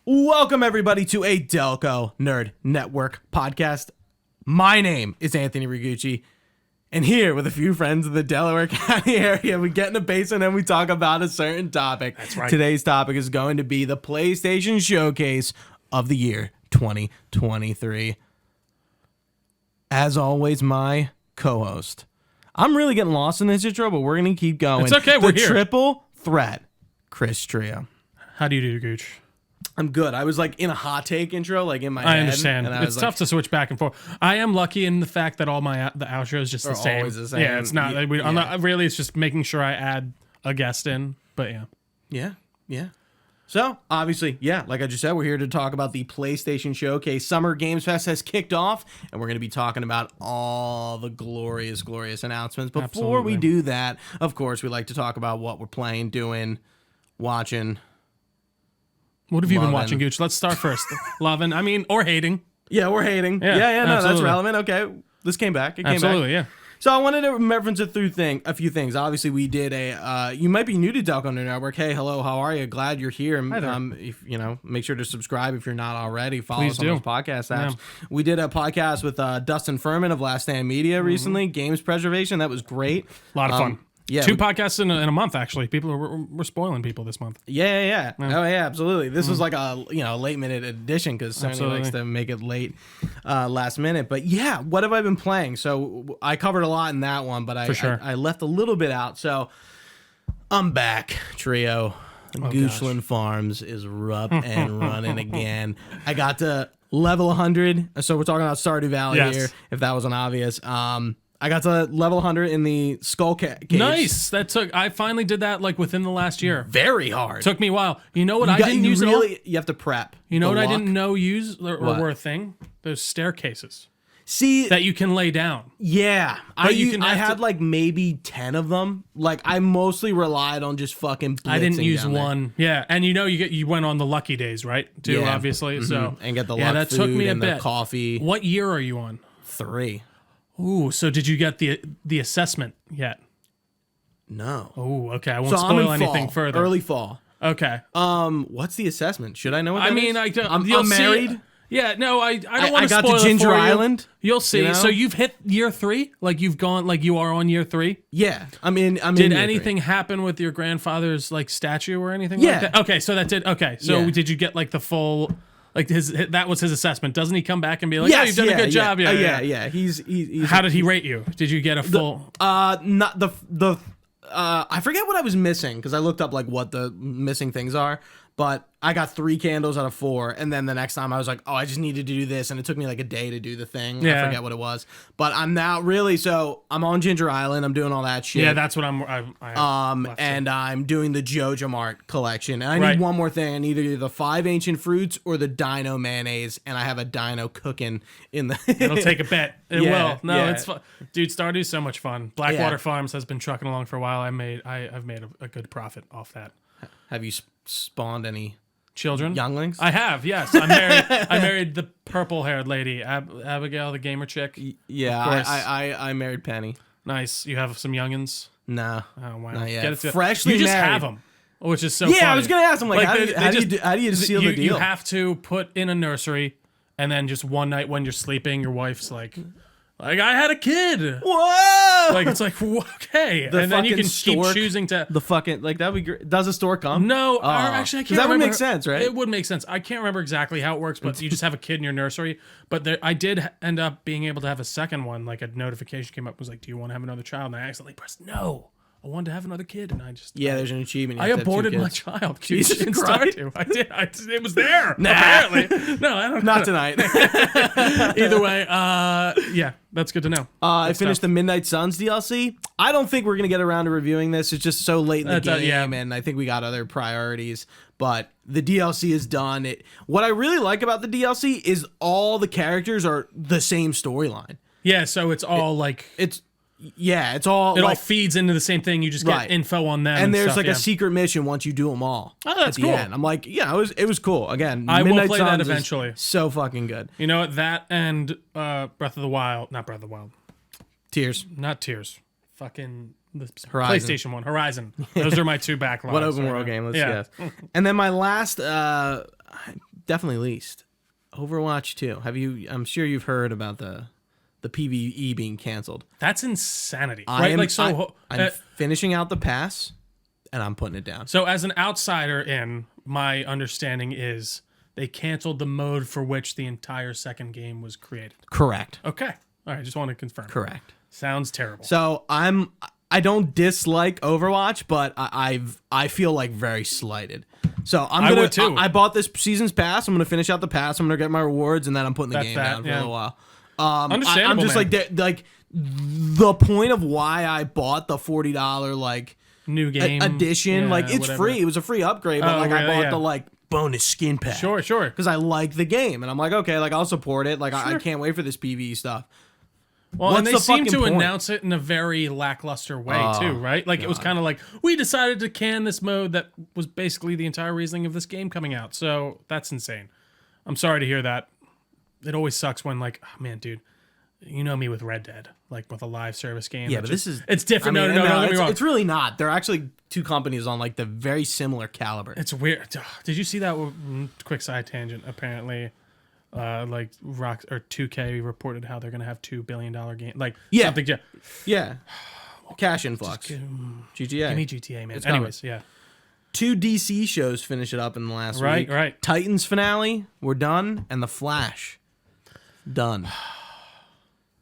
Welcome, everybody, to a Delco Nerd Network podcast. My name is Anthony Rigucci, and here with a few friends in the Delaware County area, we get in the basement and we talk about a certain topic. That's right. Today's topic is going to be the PlayStation Showcase of the year 2023. As always, my co-host. I'm really getting lost in this intro, but we're going to keep going. It's okay, we're here. Triple threat, Chris Trio. How do you do, Gooch? I'm good. I was like in a hot take intro, like in my head. I understand. And It's tough to switch back and forth. I am lucky in the fact that all the outros just the same. Always the same. Yeah, it's not. Yeah. I'm not really. It's just making sure I add a guest in. But yeah. Yeah. So, obviously, like I just said, we're here to talk about the PlayStation Showcase. Summer Games Fest has kicked off, and we're going to be talking about all the glorious announcements. Before we do that, of course, we like to talk about what we're playing, doing, watching. What have you been watching, Gooch? Let's start first. Loving, or hating. Yeah, we're hating. Yeah, no, that's relevant. Okay, this came back. It came back. Yeah. So I wanted to reference a few things. Obviously, we did you might be new to Delco Nerd Network. Hey, hello, how are you? Glad you're here. Hi there. If make sure to subscribe if you're not already. Follow Please us on do. those podcast apps. Yeah. We did a podcast with Dustin Furman of Last Stand Media recently, Games Preservation. That was great. A lot of fun. Yeah, 2 podcasts in a month, actually. We're spoiling people this month. Yeah. Oh yeah, absolutely. This was like a late minute edition because Sony likes to make it late, last minute. But yeah, what have I been playing? So I covered a lot in that one, but I left a little bit out. So I'm back, Trio. Goochland Farms is up and running again. I got to level 100. So we're talking about Stardew Valley here, if that wasn't obvious. I got to level 100 in the Skull Cave. Nice. I finally did that like within the last year. Very hard. Took me a while. You know what I didn't use really, you have to prep. You know what I didn't know were a thing? Those staircases. See that you can lay down. Yeah. I had like maybe 10 of them. Like I mostly relied on just fucking blitzing. I didn't use one. Yeah. And you went on the lucky days, right? Too, obviously. Mm-hmm. So and get the luck that food took me a bit. The coffee. What year are you on? 3. Ooh, so did you get the assessment yet? No. Oh, okay. I won't spoil anything further. Early fall. Okay. What's the assessment? Should I know what that is? I'm married. Yeah, no, I don't want to spoil it for you. I got to Ginger Island. You'll see. You know? So you've hit year 3? Like you've gone, like you are on year 3? Yeah. Did anything happen with your grandfather's like statue or anything like that? Okay, so that did. Okay, so did you get like the full... Like that was his assessment. Doesn't he come back and be like, "Oh, you've done a good job"? Yeah. He's How did he rate you? Did you get a full? Not the. I forget what I was missing because I looked up like what the missing things are. But I got 3 candles out of 4, and then the next time I was like, "Oh, I just needed to do this," and it took me like a day to do the thing. I forget what it was, but I'm now really I'm on Ginger Island. I'm doing all that shit. Yeah, that's what and I'm doing the Jojo Mart collection. And I need one more thing. I need either the 5 ancient fruits or the Dino mayonnaise, and I have a Dino cooking in the. It'll take a bet. It will. No, it's fun, dude. Stardew's so much fun. Blackwater Farms has been trucking along for a while. I've made a good profit off that. Have you spawned any children? Younglings? I have, yes. I married the purple-haired lady, Abigail, the gamer chick. Yeah, I married Penny. Nice. You have some youngins? No. Oh, wow. Not yet. Get it to, Freshly you just married. have them, which is so funny. I was going to ask them, like how do you seal the deal? You have to put in a nursery, and then just one night when you're sleeping, your wife's like I had a kid. Whoa! Like it's like okay, and then you can keep choosing to the fucking like that'd be great. Does a store come? No, actually I can't. That would make sense, right? It would make sense. I can't remember exactly how it works, but you just have a kid in your nursery. But I did end up being able to have a second one. Like a notification came up, was like, "Do you want to have another child?" And I accidentally pressed no. I wanted to have another kid, and I just there's an achievement. I aborted my child. Jesus Christ! I did. It was there. Apparently, no, I don't. Not tonight. Either way, that's good to know. I finished the Midnight Suns DLC. I don't think we're gonna get around to reviewing this. It's just so late in the game, and I think we got other priorities. But the DLC is done. What I really like about the DLC is all the characters are the same storyline. Yeah, so it's all it's all all feeds into the same thing. You just get info on them, and there's stuff, a secret mission once you do them all. Oh, that's at the cool. End. I'm like, it was cool. Again, I Midnight will play Suns that eventually. So fucking good. You know what? That and Breath of the Wild, not Breath of the Wild, Not Tears. Fucking the Horizon. PlayStation one, Horizon. Those are my 2 backlogs. What open world game? Yes. And then my last definitely least, Overwatch 2. I'm sure you've heard about the PvE being canceled. That's insanity. I'm finishing out the pass, and I'm putting it down. So as an outsider my understanding is they canceled the mode for which the entire second game was created. Correct. Okay. All right, just want to confirm. Correct. Sounds terrible. So I don't dislike Overwatch, but I feel like very slighted. So I would too. I bought this season's pass. I'm gonna finish out the pass. I'm gonna get my rewards, and then I'm putting the game down for a little while. Understandable. I'm just like the point of why I bought the $40 like new game edition. Like it's free. It was a free upgrade, but I bought the like bonus skin pack. Sure. Because I like the game, and I'm like, okay, like I'll support it. Like I can't wait for this PvE stuff. Well, and they seem to announce it in a very lackluster way too, right? Like it was kind of like, we decided to can this mode that was basically the entire reasoning of this game coming out. So that's insane. I'm sorry to hear that. It always sucks when like, oh man, dude, you know me with Red Dead, like with a live service game. Yeah, but it's different. No, don't get me wrong. It's really not. They're actually two companies on like the very similar caliber. It's weird. Did you see that? Quick side tangent. Apparently, like Rock or 2K reported how they're gonna have $2 billion game. Like something. Yeah. Cash influx. GTA. Give me GTA, man. Anyways, yeah. 2 DC shows finish it up in the last week. Right. Titans finale, we're done, and The Flash, done.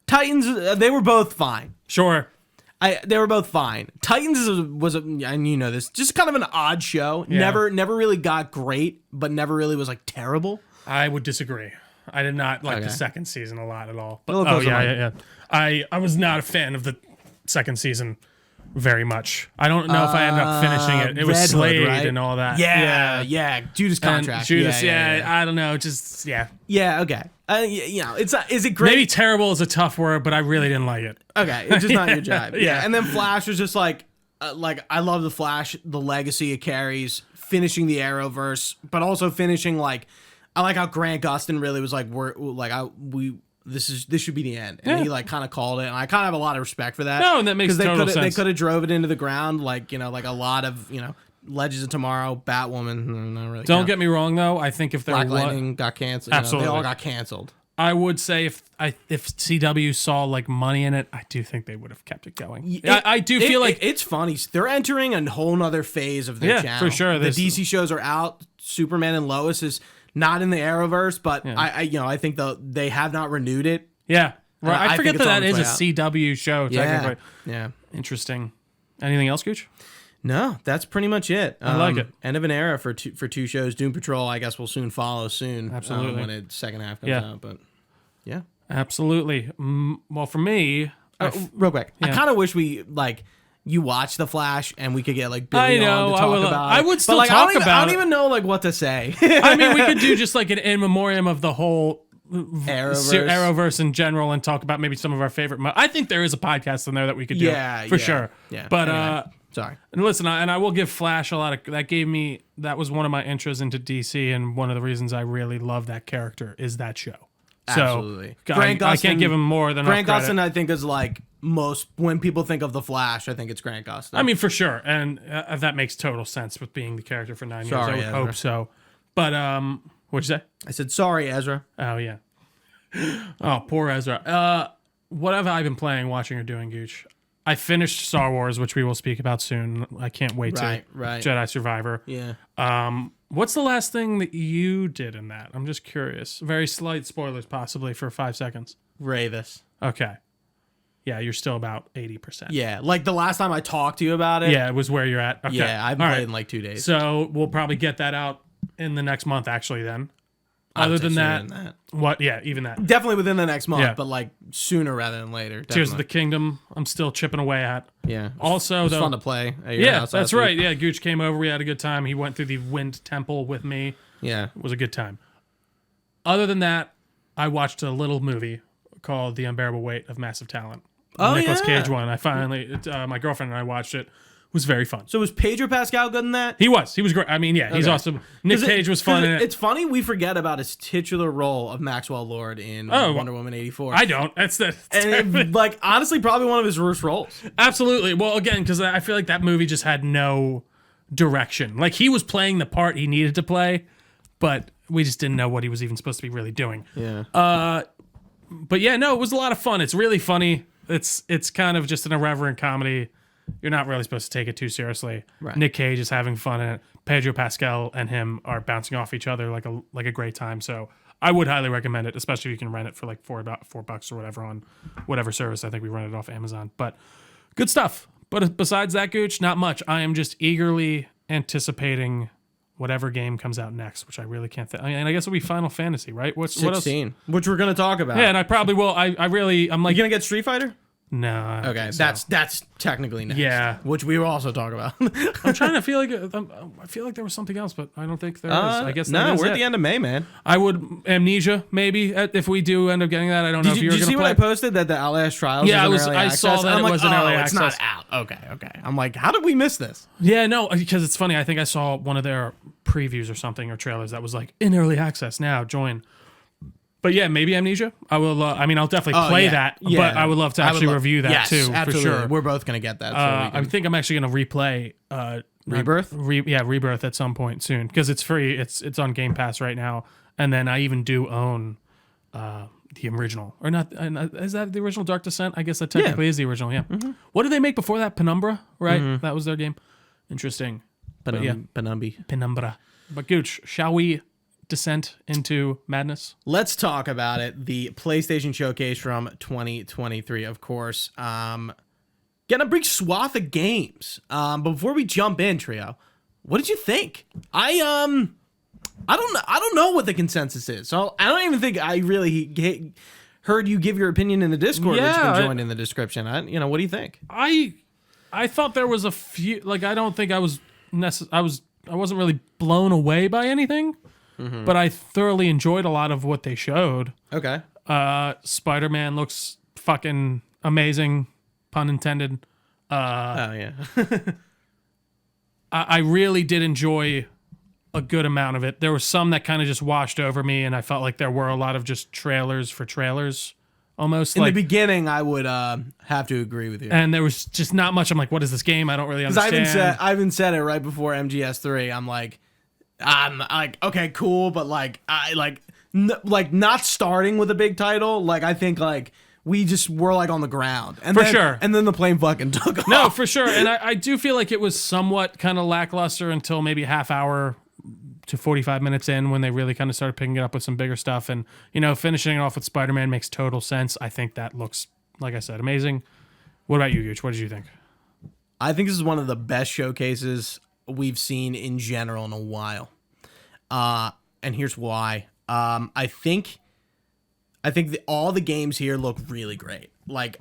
Titans, they were both fine. Sure. They were both fine. Titans was and you know this, just kind of an odd show. Yeah. Never really got great, but never really was like terrible. I would disagree. I did not like the second season a lot at all. But, yeah. I was not a fan of the second season very much. I don't know if I ended up finishing it. It was Red Slade Hood, right? and all that. Yeah. Judas Contract. Judas, I don't know. Just, yeah. Yeah, okay. You know, is it great? Maybe terrible is a tough word, but I really didn't like it. Okay, it's just not your jive. Yeah. And then Flash was just like I love the Flash, the legacy it carries, finishing the Arrowverse, but also finishing like I like how Grant Gustin really was like this should be the end, and he like kind of called it, and I kind of have a lot of respect for that. No, and that makes total sense. They could have drove it into the ground, like like a lot of Legends of Tomorrow, Batwoman. Not really. Don't get me wrong though. I think if there Black Lightning got canceled, absolutely, they all got canceled. I would say if CW saw like money in it, I do think they would have kept it going. I do feel like it's funny. They're entering a whole nother phase of their channel. For sure. The DC shows are out. Superman and Lois is not in the Arrowverse, but I think they have not renewed it. Yeah, right. I forget that is a out. CW show. Technically. Yeah. Interesting. Anything else, Gooch? No, that's pretty much it. I like it. End of an era for two shows. Doom Patrol, I guess, will soon follow soon. Absolutely. When its second half comes out. But yeah, absolutely. Well, for me, real quick, I kind of wish we you watch The Flash and we could get Billy on to talk about it. I would still talk about it. I don't even know what to say. I mean, we could do just like an in memoriam of the whole Arrowverse in general and talk about maybe some of our favorite. I think there is a podcast in there that we could do for sure. Yeah, but anyway, sorry. And listen, I will give Flash a lot of that was one of my intros into DC, and one of the reasons I really love that character is that show. Absolutely. So I can't give him more than Grant Gustin. I think is most when people think of the Flash, I think it's Grant Gustin. I mean, for sure, and that makes total sense with being the character for 9 years. I would hope so. But what'd you say? I said sorry, Ezra. Oh yeah. Oh, poor Ezra. What have I been playing, watching, or doing, Gooch? I finished Star Wars, which we will speak about soon. I can't wait to. Right. Jedi Survivor. Yeah. What's the last thing that you did in that? I'm just curious. Very slight spoilers, possibly, for 5 seconds. Ravis. Okay. Yeah, you're still about 80%. Yeah, the last time I talked to you about it. Yeah, it was where you're at. Okay. Yeah, I've played in 2 days. So we'll probably get that out in the next month, actually, then. Other than that, what? Yeah, even that. Definitely within the next month, but sooner rather than later. Definitely. Tears of the Kingdom, I'm still chipping away at. Yeah. Also, it was fun to play. Yeah, that's right. Yeah, Gooch came over. We had a good time. He went through the Wind Temple with me. Yeah. It was a good time. Other than that, I watched a little movie called The Unbearable Weight of Massive Talent. Nicolas Cage one. I finally, my girlfriend and I watched it. It was very fun. So was Pedro Pascal good in that? He was great. I mean, he's awesome. Nick Cage was fun in it. It's funny we forget about his titular role of Maxwell Lord in Wonder Woman 84. I don't. Honestly, probably one of his worst roles. Absolutely. Well, again, because I feel like that movie just had no direction. He was playing the part he needed to play, but we just didn't know what he was even supposed to be really doing. Yeah. But yeah, no, it was a lot of fun. It's really funny. It's kind of just an irreverent comedy. You're not really supposed to take it too seriously. Right. Nick Cage is having fun in it. Pedro Pascal and him are bouncing off each other like a great time. So I would highly recommend it, especially if you can rent it for like $4 or whatever on whatever service. I think we rented it off Amazon. But good stuff. But besides that, Gooch, not much. I am just eagerly anticipating whatever game comes out next, which I really can't think. And I guess it'll be Final Fantasy, right? What 16, else? which we're going to talk about. Yeah, and I probably will. I'm like, you going to get Street Fighter? No. Okay, that's technically next. Yeah, which we will also talk about. I'm trying to feel like I feel like there was something else, but I don't think there is. I guess no. We're at the end of May, man. I would Amnesia maybe if we do end up getting that. I don't know if you're Did you going to see play. what I posted that the Outlast Trials? Yeah, is in early I access? saw that I'm it like, was in early it's access. not out. Okay. I'm like, how did we miss this? Yeah, no, because it's funny. I think I saw one of their previews or something or trailers that was like in early access now. Join. But yeah, maybe Amnesia. I will. I'll definitely play that. Yeah. But I would love to actually review that too. Absolutely. For sure. We're both gonna get that. So I think I'm actually gonna replay Rebirth. Rebirth at some point soon because it's free. It's on Game Pass right now, and then I even do own the original or not? Is that the original Dark Descent? I guess that technically is the original. Yeah. Mm-hmm. What did they make before that? Penumbra, right? Mm-hmm. That was their game. Interesting. Penumbra. But Gooch, shall we descent into madness? Let's talk about it. The PlayStation Showcase from 2023, of course. Getting a big swath of games. But before we jump in, Trio, what did you think? I don't know what the consensus is. So I don't even think I really heard you give your opinion in the Discord, which you can join in the description. What do you think? I thought there was a few. Like I don't think I was I wasn't really blown away by anything. Mm-hmm. But I thoroughly enjoyed a lot of what they showed. Okay. Spider-Man looks fucking amazing, pun intended. Yeah. I really did enjoy a good amount of it. There was some that kind of just washed over me, and I felt like there were a lot of just trailers for trailers, almost. In the beginning, I would have to agree with you. And there was just not much. I'm like, what is this game? I don't really understand. I even said it right before MGS3. I'm like, okay, cool, but not starting with a big title. Like, I think we just were on the ground, and then the plane fucking took off. No, for sure, and I do feel like it was somewhat kind of lackluster until maybe half hour to 45 minutes in when they really kind of started picking it up with some bigger stuff, and finishing it off with Spider-Man makes total sense. I think that looks, like I said, amazing. What about you, Gooch? What did you think? I think this is one of the best showcases we've seen in general in a while, and here's why. I think all the games here look really great. Like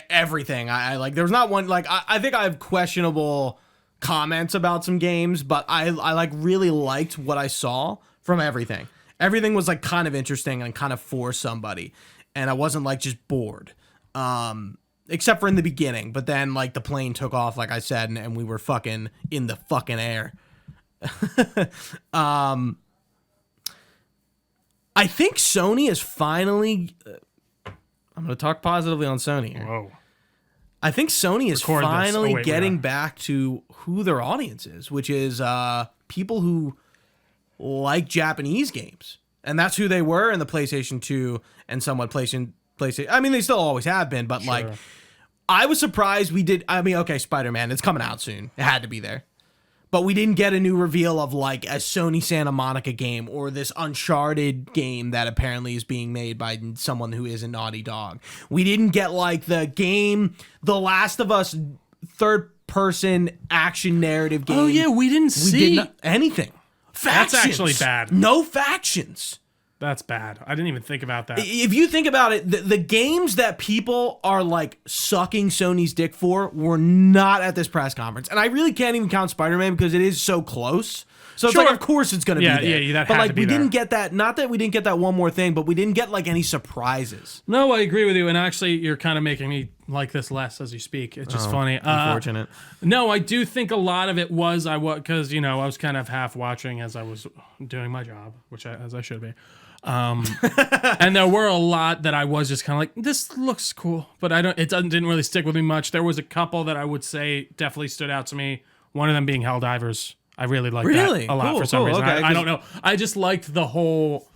everything. I like. There's not one I think I have questionable comments about some games, but I really liked what I saw from everything. Everything was kind of interesting and kind of for somebody, and I wasn't just bored. Except for in the beginning, but then the plane took off, like I said, and we were fucking in the fucking air. I think Sony is finally. I'm going to talk positively on Sony here. Whoa. I think Sony is finally getting back to who their audience is, which is people who like Japanese games, and that's who they were in the PlayStation 2 and somewhat PlayStation. I mean, they still always have been, but sure. I was surprised we did. I mean, okay, Spider-Man, it's coming out soon. It had to be there. But we didn't get a new reveal of a Sony Santa Monica game or this Uncharted game that apparently is being made by someone who isn't Naughty Dog. We didn't get the game, The Last of Us third-person action narrative game. Oh yeah, we didn't see anything. Factions. That's actually bad. No factions. That's bad. I didn't even think about that. If you think about it, the games that people are sucking Sony's dick for were not at this press conference. And I really can't even count Spider-Man because it is so close. So it's sure. of course it's going to be there. Yeah, that but had to be we there. didn't get that. Not that we didn't get that one more thing, but we didn't get any surprises. No, I agree with you. And actually, you're kind of making me like this less as you speak. It's just funny. Unfortunate. No, I do think a lot of it was because I was kind of half watching as I was doing my job, as I should be. And there were a lot that I was just kind of this looks cool, but didn't really stick with me much. There was a couple that I would say definitely stood out to me. One of them being Helldivers. I really like that a lot for some reason. Okay, I don't know. I just liked the whole.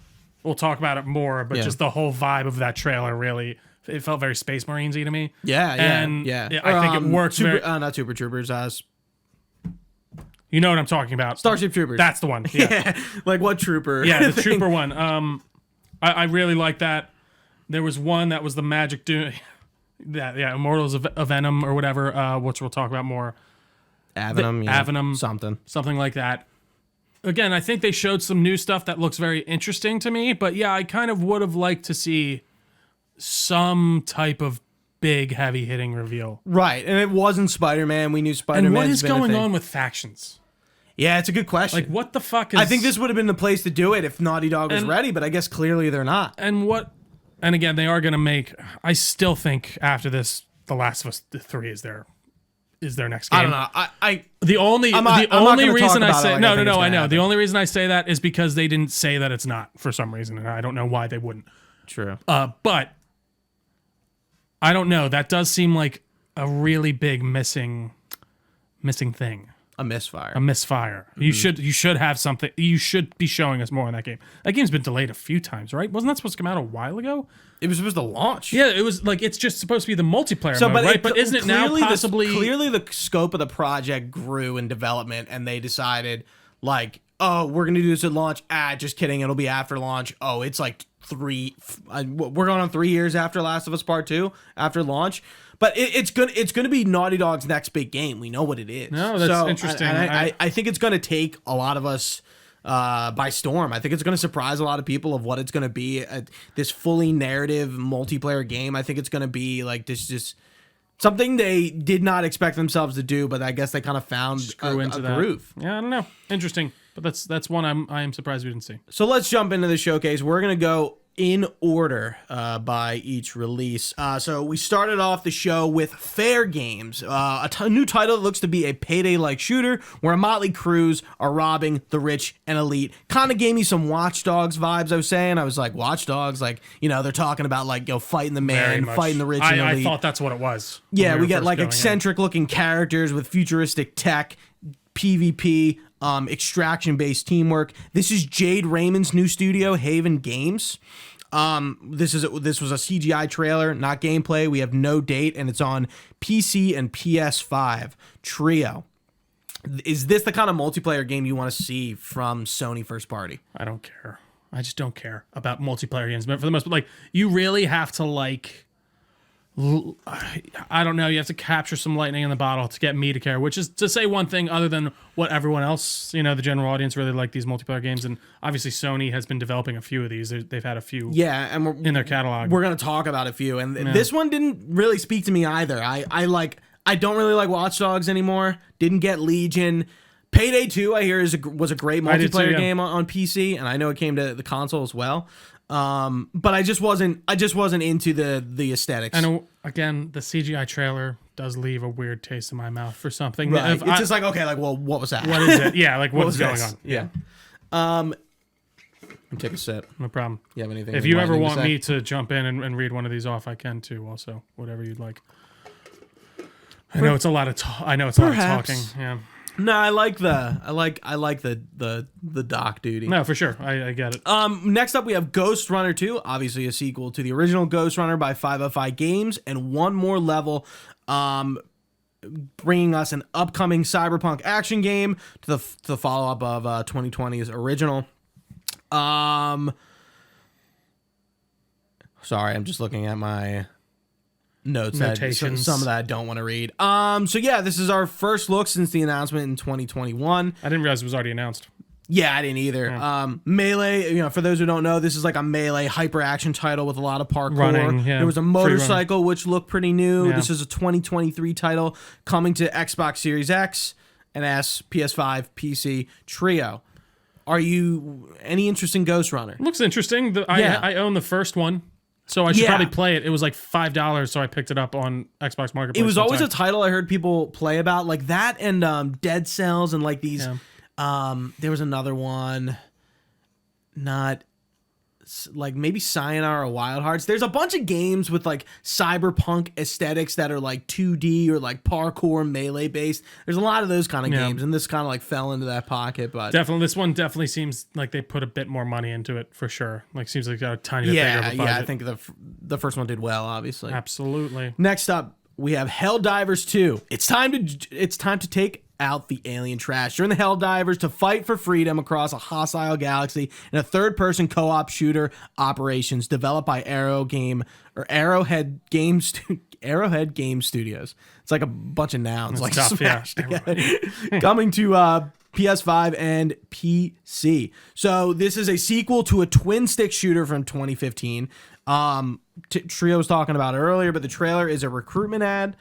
We'll talk about it more, but just the whole vibe of that trailer really. It felt very Space Marines-y to me. Yeah. I think it works. Not Super Troopers. You know what I'm talking about? Starship Troopers. That's the one. Yeah. Like what trooper? Yeah, the trooper one. I really like that. There was one that was the Magic Doom. Immortals of Avenum or whatever, which we'll talk about more. Avenum. Something like that. Again, I think they showed some new stuff that looks very interesting to me, but yeah, I kind of would have liked to see some type of big heavy hitting reveal. Right, and it wasn't Spider-Man. We knew Spider-Man. And what is going on with factions? Yeah, it's a good question. Like, what the fuck is... I think this would have been the place to do it if Naughty Dog was ready, but I guess clearly they're not. And again, they are going to make... I still think after this, The Last of Us 3 is their next game. I don't know. The only reason I say... No, I know. The only reason I say that is because they didn't say that it's not for some reason, and I don't know why they wouldn't. True. But I don't know. That does seem like a really big missing thing. A misfire. Mm-hmm. You should have something. You should be showing us more in that game. That game's been delayed a few times, right? Wasn't that supposed to come out a while ago? It was supposed to launch. Yeah, it was like it's just supposed to be the multiplayer mode, right? But isn't it now possibly... Clearly the scope of the project grew in development, and they decided, like, oh, we're going to do this at launch. Just kidding. It'll be after launch. Oh, it's like we're going on 3 years after Last of Us Part 2 after launch. But it's gonna be Naughty Dog's next big game. We know what it is. No, that's interesting. I think it's gonna take a lot of us by storm. I think it's gonna surprise a lot of people of what it's gonna be. This fully narrative multiplayer game. I think it's gonna be like this just something they did not expect themselves to do, but I guess they kind of found a groove. Yeah, I don't know. Interesting. But that's one I am surprised we didn't see. So let's jump into the showcase. We're gonna go in order by each release. So we started off the show with Fairgame, a new title that looks to be a payday-like shooter where a motley crews are robbing the rich and elite. Kind of gave me some Watch Dogs vibes. I was like, Watch Dogs, like, you know, they're talking about like, you know, fighting the man, fighting the rich and elite. I thought that's what it was. Yeah, we got like eccentric-looking characters with futuristic tech, PvP, extraction-based teamwork. This is Jade Raymond's new studio, Haven Games. This was a CGI trailer, not gameplay. We have no date, and it's on PC and PS5. Trio. Is this the kind of multiplayer game you want to see from Sony first party? I don't care. I just don't care about multiplayer games. But for the most part, like, you really have to like... I don't know. You have to capture some lightning in the bottle to get me to care, which is to say one thing other than what everyone else, you know, the general audience really like these multiplayer games. And obviously Sony has been developing a few of these. They've had a few and in their catalog. We're going to talk about a few. And this one didn't really speak to me either. I don't really like Watch Dogs anymore. Didn't get Legion. Payday 2, I hear, was a great multiplayer game on PC. And I know it came to the console as well. But I just wasn't into the aesthetics. And again, the CGI trailer does leave a weird taste in my mouth for something. Right. It's just like, okay, like, well, what was that? What is it? Yeah, like what was going on? Yeah. Let me take a sip. No problem. You have anything? If you ever want me to jump in and read one of these off, I can too. Also, whatever you'd like. I know it's a lot of talking. Yeah. No, I like the doc duty. No, for sure. I get it. Next up we have Ghost Runner 2, obviously a sequel to the original Ghost Runner by 505 Games, and one more level, bringing us an upcoming cyberpunk action game to the follow-up of 2020's original. Sorry, I'm just looking at my notations. Some of that I don't want to read. So yeah, this is our first look since the announcement in 2021. I didn't realize it was already announced. Yeah, I didn't either. Yeah. Melee, you know, for those who don't know, this is like a melee hyper action title with a lot of parkour. Running, yeah. There was a motorcycle which looked pretty new. Yeah. This is a 2023 title coming to Xbox Series X and S, PS5, PC, Trio. Are you any interest in Ghost Runner? Looks interesting. I own the first one. So I should probably play it. It was like $5, so I picked it up on Xbox Marketplace. It was always a title I heard people play about, like that and Dead Cells and like these. Yeah. There was another one, not like maybe Sayonara Wild Hearts. There's a bunch of games with like cyberpunk aesthetics that are like 2D or like parkour melee based. There's a lot of those kind of games, and this kind of like fell into that pocket. But definitely, this one definitely seems like they put a bit more money into it for sure. Like seems like got a tiny bit bigger of a budget. Yeah. I think the first one did well, obviously. Absolutely. Next up, we have Helldivers 2. It's time to take out the alien trash. Join the Helldivers to fight for freedom across a hostile galaxy in a third-person co-op shooter operations developed by Arrowhead Game Studios. It's like a bunch of nouns, That's like tough, smashed together. Coming to PS5 and PC. So this is a sequel to a twin-stick shooter from 2015. Trio was talking about it earlier, but the trailer is a recruitment ad.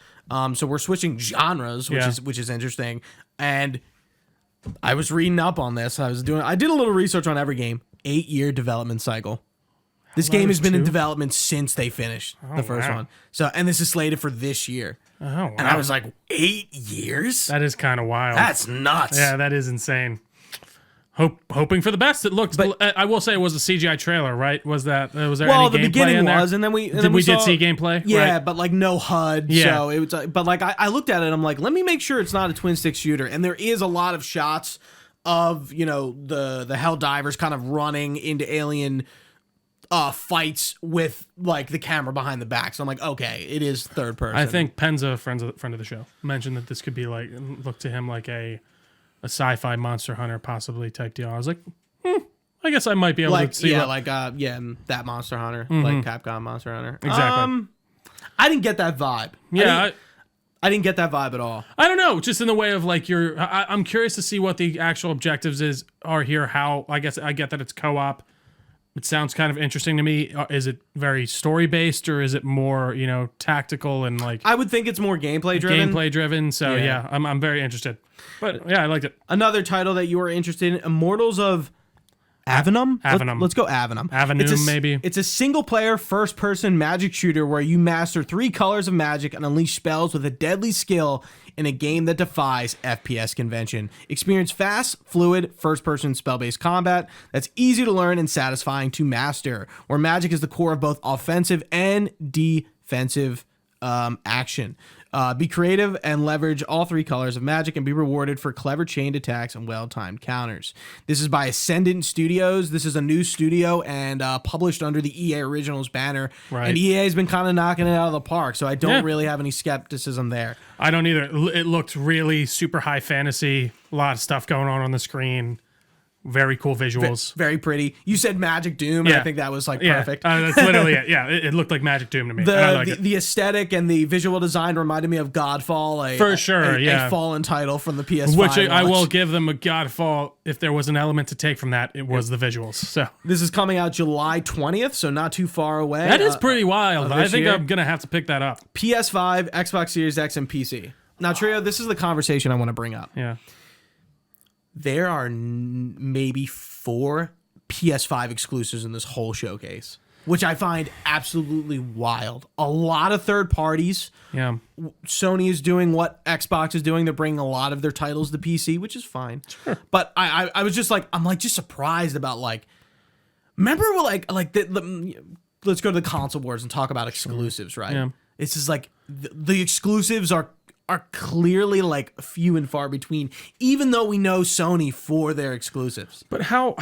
So we're switching genres, which is interesting. And I was reading up on this. I did a little research on every game. 8-year development cycle. This game has been in development since they finished the first one. So, and this is slated for this year. Oh, wow. And I was like, 8 years? That is kind of wild. That's nuts. Yeah, that is insane. Hoping for the best. It looked, but I will say, it was a CGI trailer, right? Was there any gameplay the beginning in there? was, and then we did see gameplay. Yeah, right? but like no HUD. Yeah. So it was, but like I looked at it, I'm like, let me make sure it's not a twin stick shooter. And there is a lot of shots of the Helldivers kind of running into alien fights with like the camera behind the back. So I'm like, okay, it is third person. I think Penza, friend of the show, mentioned that this could be like look to him like a sci-fi Monster Hunter possibly type deal. I was like, I guess I might be able to see. Yeah, that Monster Hunter, like Capcom Monster Hunter. Exactly. I didn't get that vibe. Yeah, I didn't get that vibe at all. I don't know, just in the way of like I'm curious to see what the actual objectives are here. How I guess I get that it's co-op. It sounds kind of interesting to me. Is it very story based or is it more tactical and like? I would think it's more gameplay driven. So yeah, I'm very interested. But yeah, I liked it. Another title that you were interested in, Immortals of Avenum? Let's go Avenum. Avenum, maybe. It's a single-player, first-person magic shooter where you master 3 colors of magic and unleash spells with a deadly skill in a game that defies FPS convention. Experience fast, fluid, first-person spell-based combat that's easy to learn and satisfying to master, where magic is the core of both offensive and defensive action. Be creative and leverage all 3 colors of magic and be rewarded for clever chained attacks and well-timed counters. This is by Ascendant Studios. This is a new studio and published under the EA Originals banner. Right. And EA has been kind of knocking it out of the park, so I don't really have any skepticism there. I don't either. It looked really super high fantasy. A lot of stuff going on the screen. Very cool visuals. Very pretty. You said Magic Doom, and I think that was like perfect. That's literally it. Yeah, it looked like Magic Doom to me. The aesthetic and the visual design reminded me of Godfall. A fallen title from the PS5. Which I will give them a Godfall. If there was an element to take from that, it was the visuals. So this is coming out July 20th, so not too far away. That is pretty wild. I think I'm going to have to pick that up. PS5, Xbox Series X, and PC. Now, Trio, this is the conversation I want to bring up. Yeah. There are maybe 4 PS5 exclusives in this whole showcase, which I find absolutely wild. A lot of third parties. Yeah. Sony is doing what Xbox is doing. They're bringing a lot of their titles to PC, which is fine. Sure. But I was just like, I'm like just surprised about like, remember let's go to the console wars and talk about exclusives, right? Yeah. It's just like the exclusives are clearly like few and far between, even though we know Sony for their exclusives. But how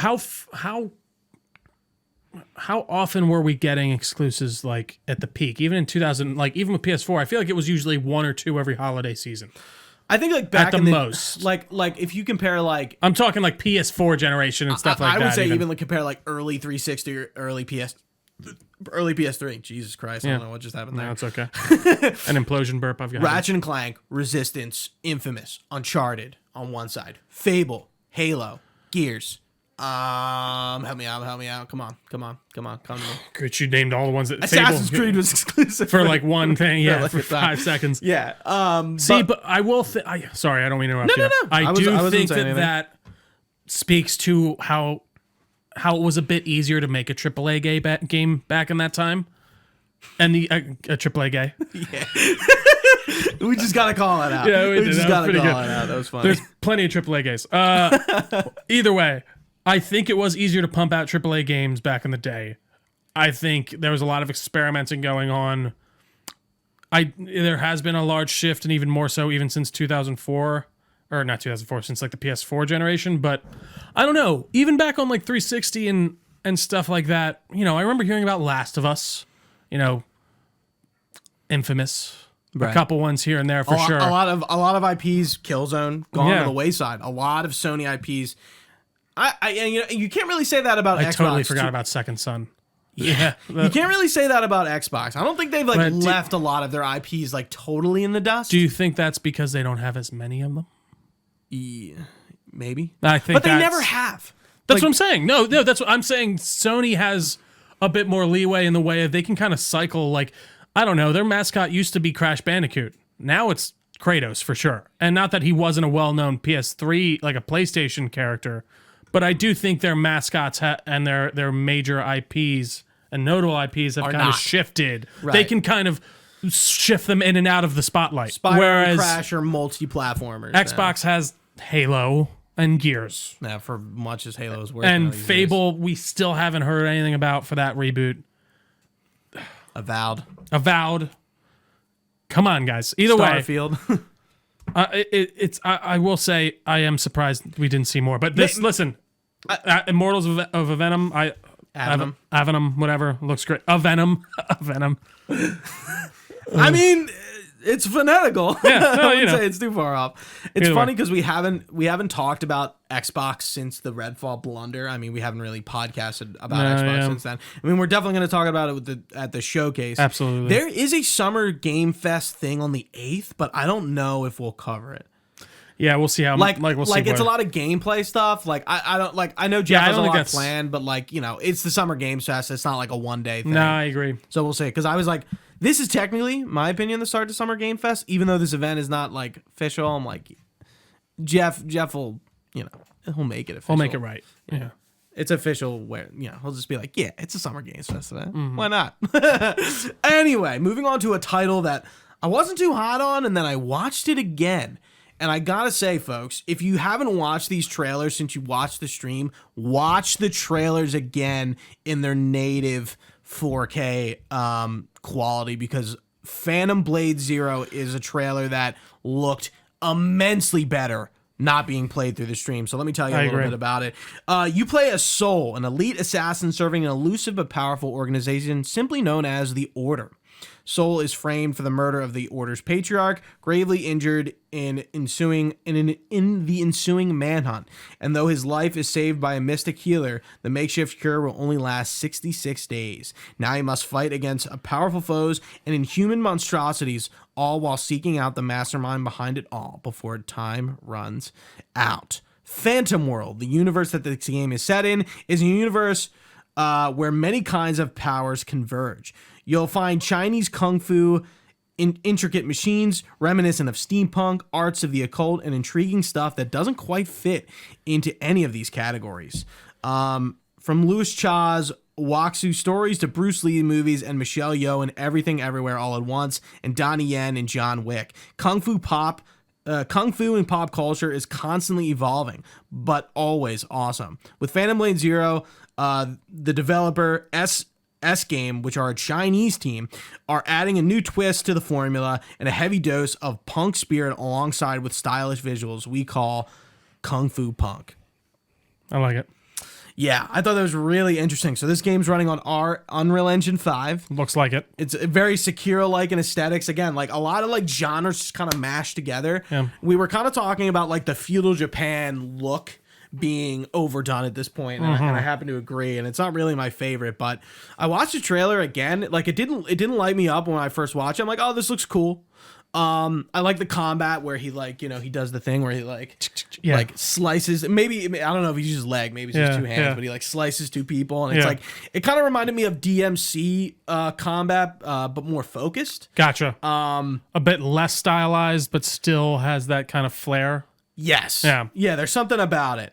often were we getting exclusives like at the peak? Even in 2000, like even with PS4, I feel like it was usually 1 or 2 every holiday season. I think like back at the most, like if you compare like I'm talking like PS4 generation and stuff like that. I would say even like compare like early 360 or early PS3. Jesus Christ, I don't know what just happened there. No, it's okay. An implosion burp I've got. Ratchet and Clank, Resistance, Infamous, Uncharted on one side. Fable, Halo, Gears. Help me out. Come on. Come to me. Good, you named all the ones that Assassin's Creed was exclusive for like one thing, for 5 seconds. Yeah. But I will sorry, I don't mean to interrupt you. No. I do think that speaks to how it was a bit easier to make a AAA game back in that time. And a AAA gay. Yeah. We just got to call it out. Yeah, we just got to call it out. That was funny. There's plenty of AAA gays. Either way, I think it was easier to pump out AAA games back in the day. I think there was a lot of experimenting going on. There has been a large shift, and even more so even since 2004, or not 2004, since like the PS4 generation. But I don't know. Even back on like 360 and stuff like that, you know, I remember hearing about Last of Us, you know, Infamous, a couple ones here and there for sure. A lot of IPs, Killzone, gone to the wayside. A lot of Sony IPs. You can't really say that about Xbox. I totally forgot about Second Son. Yeah. You can't really say that about Xbox. I don't think they've left a lot of their IPs like totally in the dust. Do you think that's because they don't have as many of them? Yeah, maybe. I think but they never have. That's what I'm saying. No, that's what I'm saying. Sony has a bit more leeway in the way of they can kind of cycle. Like, I don't know, their mascot used to be Crash Bandicoot. Now it's Kratos for sure. And not that he wasn't a well-known PS3, like a PlayStation character, but I do think their mascots and their major IPs and notable IPs have kind of shifted. Right. They can kind of shift them in and out of the spotlight. Whereas Crash are multi-platformers. Xbox has Halo and Gears. Yeah, for much as Halo is worth. And Fable, we still haven't heard anything about for that reboot. Avowed. Come on, guys. Either Starfield. way. I will say I am surprised we didn't see more. But listen, Immortals of Avenum, Avenum, whatever, looks great. Venom. I mean, it's phonetical. Yeah, I wouldn't say it's too far off. It's funny because we haven't talked about Xbox since the Redfall blunder. I mean, we haven't really podcasted about Xbox since then. I mean, we're definitely going to talk about it at the showcase. Absolutely. There is a Summer Game Fest thing on the 8th, but I don't know if we'll cover it. Yeah, we'll see how. We'll see. It's a lot of gameplay stuff. Like I don't like. I know Jeff has a lot planned, but like it's the Summer Games Fest. It's not like a one-day thing. No, I agree. So we'll see. Because I was like, this is technically, my opinion, the start to Summer Game Fest. Even though this event is not like official, I'm like, Jeff will, he'll make it official. He'll make it right. Yeah. It's official where, he'll just be like, yeah, it's a Summer Games Fest event. Mm-hmm. Why not? Anyway, moving on to a title that I wasn't too hot on, and then I watched it again. And I gotta say, folks, if you haven't watched these trailers since you watched the stream, watch the trailers again in their native 4K quality, because Phantom Blade Zero is a trailer that looked immensely better not being played through the stream. So let me tell you a little bit about it. You play as Soul, an elite assassin serving an elusive but powerful organization simply known as the Order. Soul is framed for the murder of the Order's patriarch, gravely injured in the ensuing manhunt. And though his life is saved by a mystic healer, the makeshift cure will only last 66 days. Now he must fight against powerful foes and inhuman monstrosities, all while seeking out the mastermind behind it all before time runs out. Phantom World, the universe that this game is set in, is a universe where many kinds of powers converge. You'll find Chinese kung fu, intricate machines, reminiscent of steampunk, arts of the occult, and intriguing stuff that doesn't quite fit into any of these categories. From Louis Cha's Waksu stories to Bruce Lee movies and Michelle Yeoh in Everything Everywhere All at Once and Donnie Yen and John Wick. Kung Fu and pop culture is constantly evolving, but always awesome. With Phantom Blade Zero, the developer S-Game, which are a Chinese team, are adding a new twist to the formula and a heavy dose of punk spirit alongside with stylish visuals we call Kung Fu Punk. I like it. Yeah, I thought that was really interesting. So this game's running on our Unreal Engine 5. Looks like it. It's very Sekiro-like in aesthetics. Again, like a lot of like genres just kind of mashed together. Yeah. We were kind of talking about like the feudal Japan look being overdone at this point, and I happen to agree, and it's not really my favorite, but I watched the trailer again. Like it didn't light me up when I first watched it. I'm like, oh, this looks cool. I like the combat where he like, he does the thing where he like slices, maybe I don't know if he uses leg, maybe it's just two hands, but he like slices two people, and it's like, it kind of reminded me of DMC combat, but more focused. Gotcha. A bit less stylized, but still has that kind of flair. Yes. Yeah, there's something about it.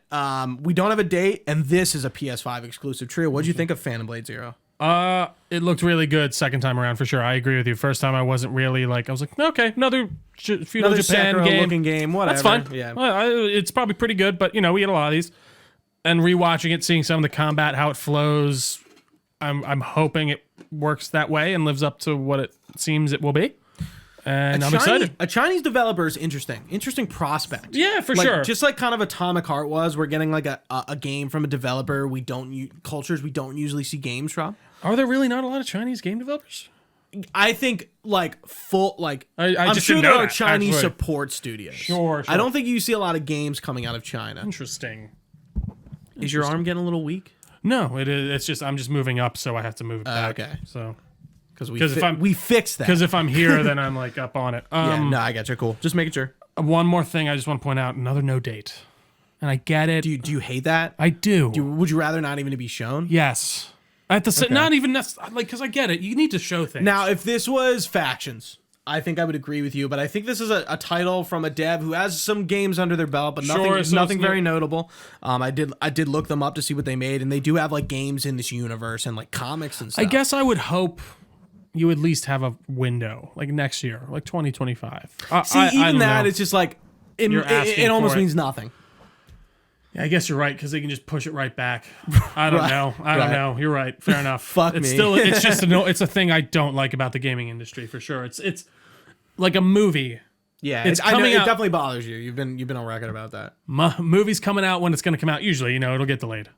We don't have a date, and this is a PS5 exclusive trio. What'd you think of Phantom Blade Zero? It looked really good second time around for sure. I agree with you. First time I wasn't really like, I was like, okay, another feudal Japan looking game, whatever. That's fine. Yeah. It's probably pretty good, but we get a lot of these. and rewatching it, seeing some of the combat, how it flows, I'm hoping it works that way and lives up to what it seems it will be. And I'm excited. A Chinese developer is interesting prospect. Yeah, for like, sure. Just like kind of Atomic Heart was, we're getting like a game from a developer cultures we don't usually see games from. Are there really not a lot of Chinese game developers? I think I'm just sure didn't there know are that, Chinese actually. support studios. Sure. I don't think you see a lot of games coming out of China. Interesting. Is your arm getting a little weak? No, it is. It's just I'm just moving up, so I have to move it back. Okay. So. Because we fixed that. Because if I'm here, then I'm like up on it. No, I got you. Cool. Just making sure. One more thing I just want to point out. Another no date. And I get it. Do you hate that? I do. Would you rather not even to be shown? Yes. Not even because I get it. You need to show things. Now, if this was Factions, I think I would agree with you. But I think this is a title from a dev who has some games under their belt, but nothing very notable. I did look them up to see what they made, and they do have like games in this universe and like comics and stuff. I guess I would hope you at least have a window like next year, like 2025. It's just like it almost means nothing. Yeah, I guess you're right because they can just push it right back. I don't know. I don't know. You're right. Fair enough. Fuck it's me. It's just it's a thing I don't like about the gaming industry for sure. It's like a movie. Yeah, it's I know, coming it out. definitely bothers you. You've been on record about that. Movies coming out when it's going to come out. Usually, it'll get delayed.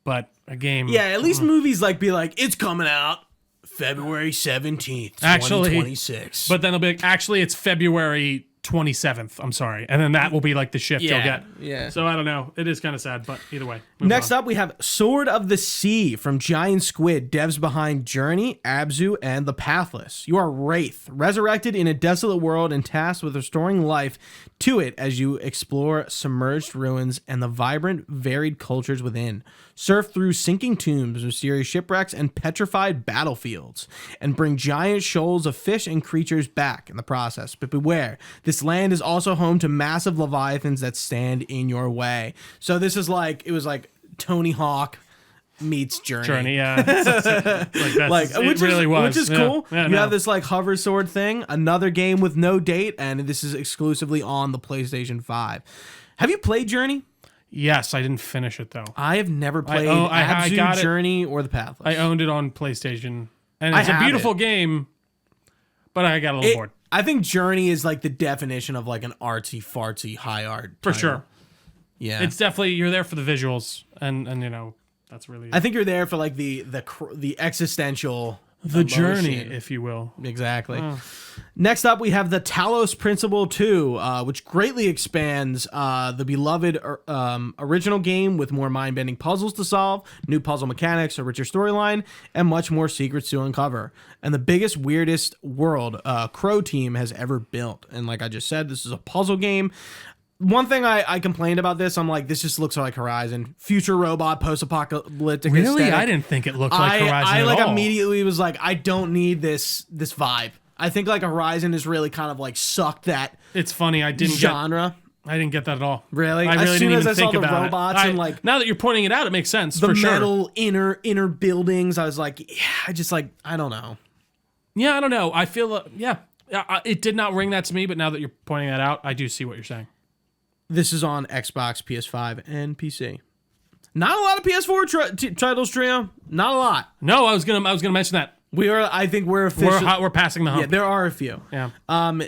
But a game. Yeah, at least movies be like it's coming out February 17th, 2026. But then they'll be like, actually, it's February 27th. I'm sorry. And then that will be like the shift you'll get. Yeah. So I don't know. It is kind of sad, but either way. Next up, we have Sword of the Sea from Giant Squid, devs behind Journey, Abzu, and The Pathless. You are Wraith, resurrected in a desolate world and tasked with restoring life to it as you explore submerged ruins and the vibrant, varied cultures within. Surf through sinking tombs, mysterious shipwrecks, and petrified battlefields, and bring giant shoals of fish and creatures back in the process. But beware, this land is also home to massive leviathans that stand in your way. So this is it was like Tony Hawk meets Journey. Yeah. Which is cool. Yeah, you have this hover sword thing, another game with no date, and this is exclusively on the PlayStation 5. Have you played Journey? Yes, I didn't finish it though. I have never played Abzu, Journey, or The Pathless. I owned it on PlayStation, and it's a beautiful game, but I got a little bored. I think Journey is the definition of an artsy fartsy high art for title. sure. Yeah, it's definitely you're there for the visuals, and that's really. I think you're there for the existential. The emotion. Journey, if you will. Exactly. Next up, we have the Talos Principle II, which greatly expands the beloved original game with more mind-bending puzzles to solve, new puzzle mechanics, a richer storyline, and much more secrets to uncover. And the biggest, weirdest world Crow Team has ever built. And like I just said, this is a puzzle game. One thing I complained about this, I'm like, this just looks like Horizon. Future robot, post-apocalyptic Really? aesthetic. I didn't think it looked like Horizon at all. I immediately was like, I don't need this vibe. I think Horizon is really kind of sucked that. It's funny. I didn't get that at all. Really? I really didn't even think about robots it. And now that you're pointing it out, it makes sense. The for sure. metal inner buildings. I was like, yeah, I don't know. Yeah, I don't know. I feel it did not ring that to me, but now that you're pointing that out, I do see what you're saying. This is on Xbox, PS5, and PC. Not a lot of PS4 titles, Trio. Not a lot. No, I was gonna mention that. I think we're officially... We're passing the hump. Yeah, there are a few. Yeah.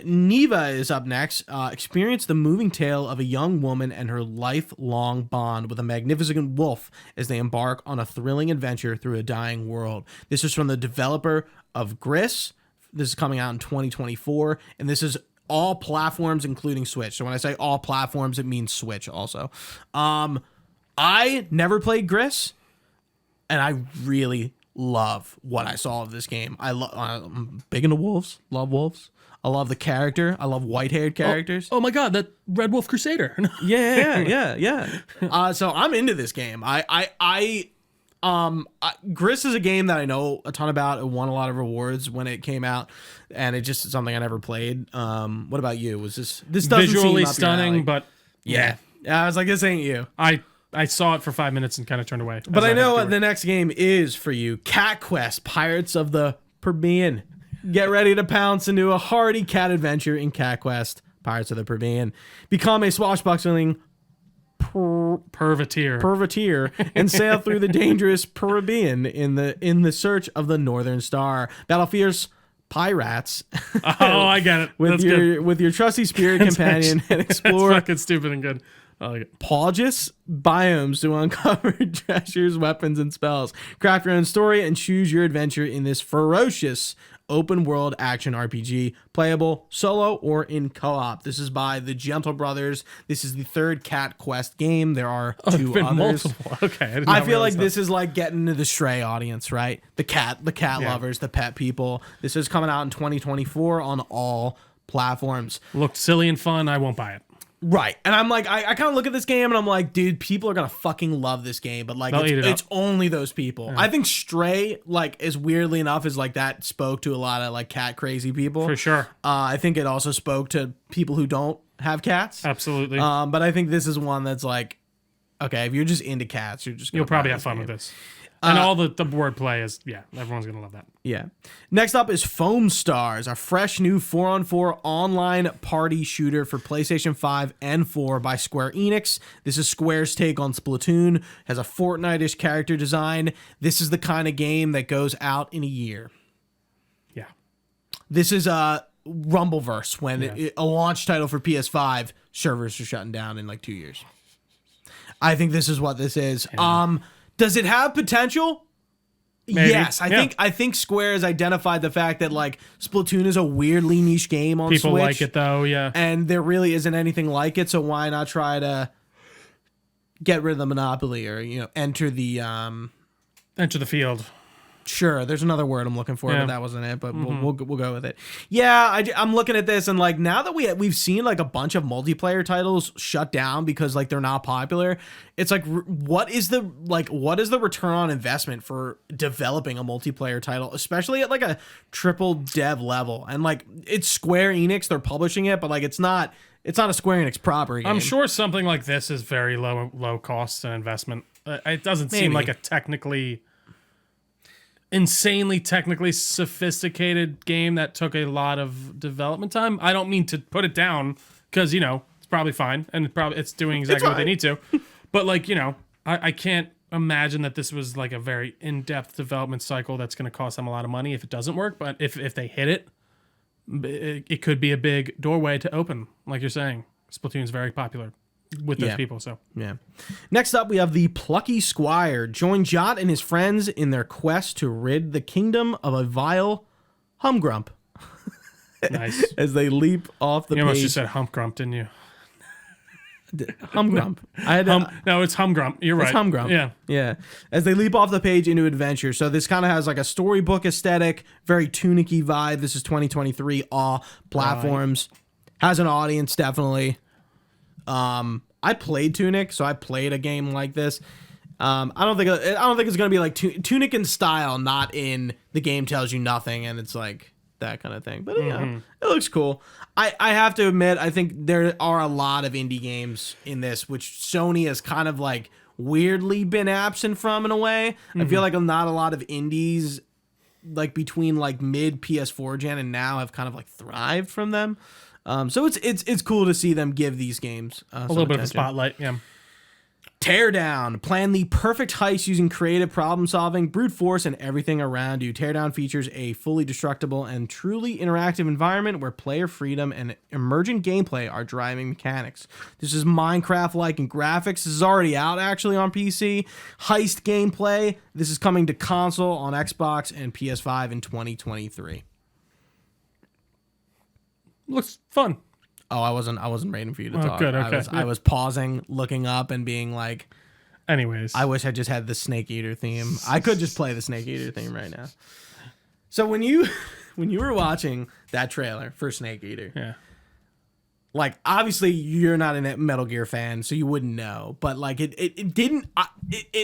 Neva is up next. Experience the moving tale of a young woman and her lifelong bond with a magnificent wolf as they embark on a thrilling adventure through a dying world. This is from the developer of Gris. This is coming out in 2024, and this is all platforms, including Switch. So when I say all platforms, it means Switch also. I never played Gris, and I really love what I saw of this game. I'm big into wolves. Love wolves. I love the character. I love white-haired characters. Oh my god, that Red Wolf Crusader. Yeah. So I'm into this game. Gris is a game that I know a ton about. It won a lot of rewards when it came out, and it just is something I never played. What about you? Was this doesn't visually seem stunning, but yeah. I was like, this ain't you. I saw it for 5 minutes and kind of turned away. But I know what the next game is for you. Cat Quest: Pirates of the Purribean. Get ready to pounce into a hearty cat adventure in Cat Quest: Pirates of the Purribean. Become a swashbuckling Purveteer and sail through the dangerous Purribean in the search of the Northern Star. Battle fierce pirates. Oh, I get it. With your trusty spirit companion and explore. That's fucking stupid and good. I like it. Pelagious biomes to uncover treasures, weapons, and spells. Craft your own story and choose your adventure in this ferocious open world action RPG, playable solo or in co-op. This is by the Gentle Brothers. This is the third Cat Quest game. There are two others. Multiple. Okay, I feel like this is like getting to the Stray audience, right? The cat lovers, the pet people. This is coming out in 2024 on all platforms. Looked silly and fun. I won't buy it. Right. And I'm like, I kind of look at this game and I'm like, dude, people are going to fucking love this game. But like, it's only those people. Yeah. I think Stray, like, is weirdly enough, is like that spoke to a lot of like cat crazy people. For sure. I think it also spoke to people who don't have cats. Absolutely. But I think this is one that's like, okay, if you're just into cats, you'll probably have fun with this. And all the wordplay is, everyone's going to love that. Yeah. Next up is FOAMSTARS, a fresh new 4-on-4 online party shooter for PlayStation 5 and 4 by Square Enix. This is Square's take on Splatoon, has a Fortnite-ish character design. This is the kind of game that goes out in a year. Yeah. This is Rumbleverse, when a launch title for PS5, servers are shutting down in like 2 years. I think this is what this is. Yeah. Does it have potential? Maybe. Yes, I think Square has identified the fact that like Splatoon is a weirdly niche game on Switch. People like it though, yeah. And there really isn't anything like it, so why not try to get rid of the monopoly or enter the field. Sure, there's another word I'm looking for, but that wasn't it. But we'll go with it. Yeah, I'm looking at this and like now that we've seen like a bunch of multiplayer titles shut down because like they're not popular. It's like what is the return on investment for developing a multiplayer title, especially at like a triple dev level? And like it's Square Enix, they're publishing it, but like it's not a Square Enix proper game. I'm sure something like this is very low cost and investment. It doesn't seem like a insanely technically sophisticated game that took a lot of development time. I don't mean to put it down because it's probably fine and it's doing exactly what they need to. But like I can't imagine that this was like a very in-depth development cycle that's going to cost them a lot of money if it doesn't work. But if they hit it, it could be a big doorway to open. Like you're saying, Splatoon's very popular with those people. So yeah. Next up, we have the Plucky Squire. Join Jot and his friends in their quest to rid the kingdom of a vile humgrump. Nice. As they leap off the page. You almost just said humpgrump, didn't you? Humgrump. No, it's humgrump. You're right. It's humgrump. Yeah. As they leap off the page into adventure. So this kind of has like a storybook aesthetic, very Tunic-y vibe. This is 2023 all platforms. Right. Has an audience, definitely. I played Tunic, so I played a game like this. I don't think it's gonna be like Tunic in style, not in the game tells you nothing, and it's like that kind of thing. But it looks cool. I have to admit, I think there are a lot of indie games in this, which Sony has kind of like weirdly been absent from in a way. I feel like not a lot of indies like between like mid PS4 gen and now have kind of like thrived from them. So it's cool to see them give these games a little bit of a spotlight. Yeah. Teardown. Plan the perfect heist using creative problem solving, brute force, and everything around you. Teardown features a fully destructible and truly interactive environment where player freedom and emergent gameplay are driving mechanics. This is Minecraft-like in graphics. This is already out actually on PC. Heist gameplay. This is coming to console on Xbox and PS5 in 2023. Looks fun. Oh, I wasn't waiting for you to talk. Good, okay. I was pausing, looking up, and being like, anyways. I wish I just had the Snake Eater theme. I could just play the Snake Eater theme right now. So when you were watching that trailer for Snake Eater, like obviously you're not a Metal Gear fan, so you wouldn't know. But like it didn't.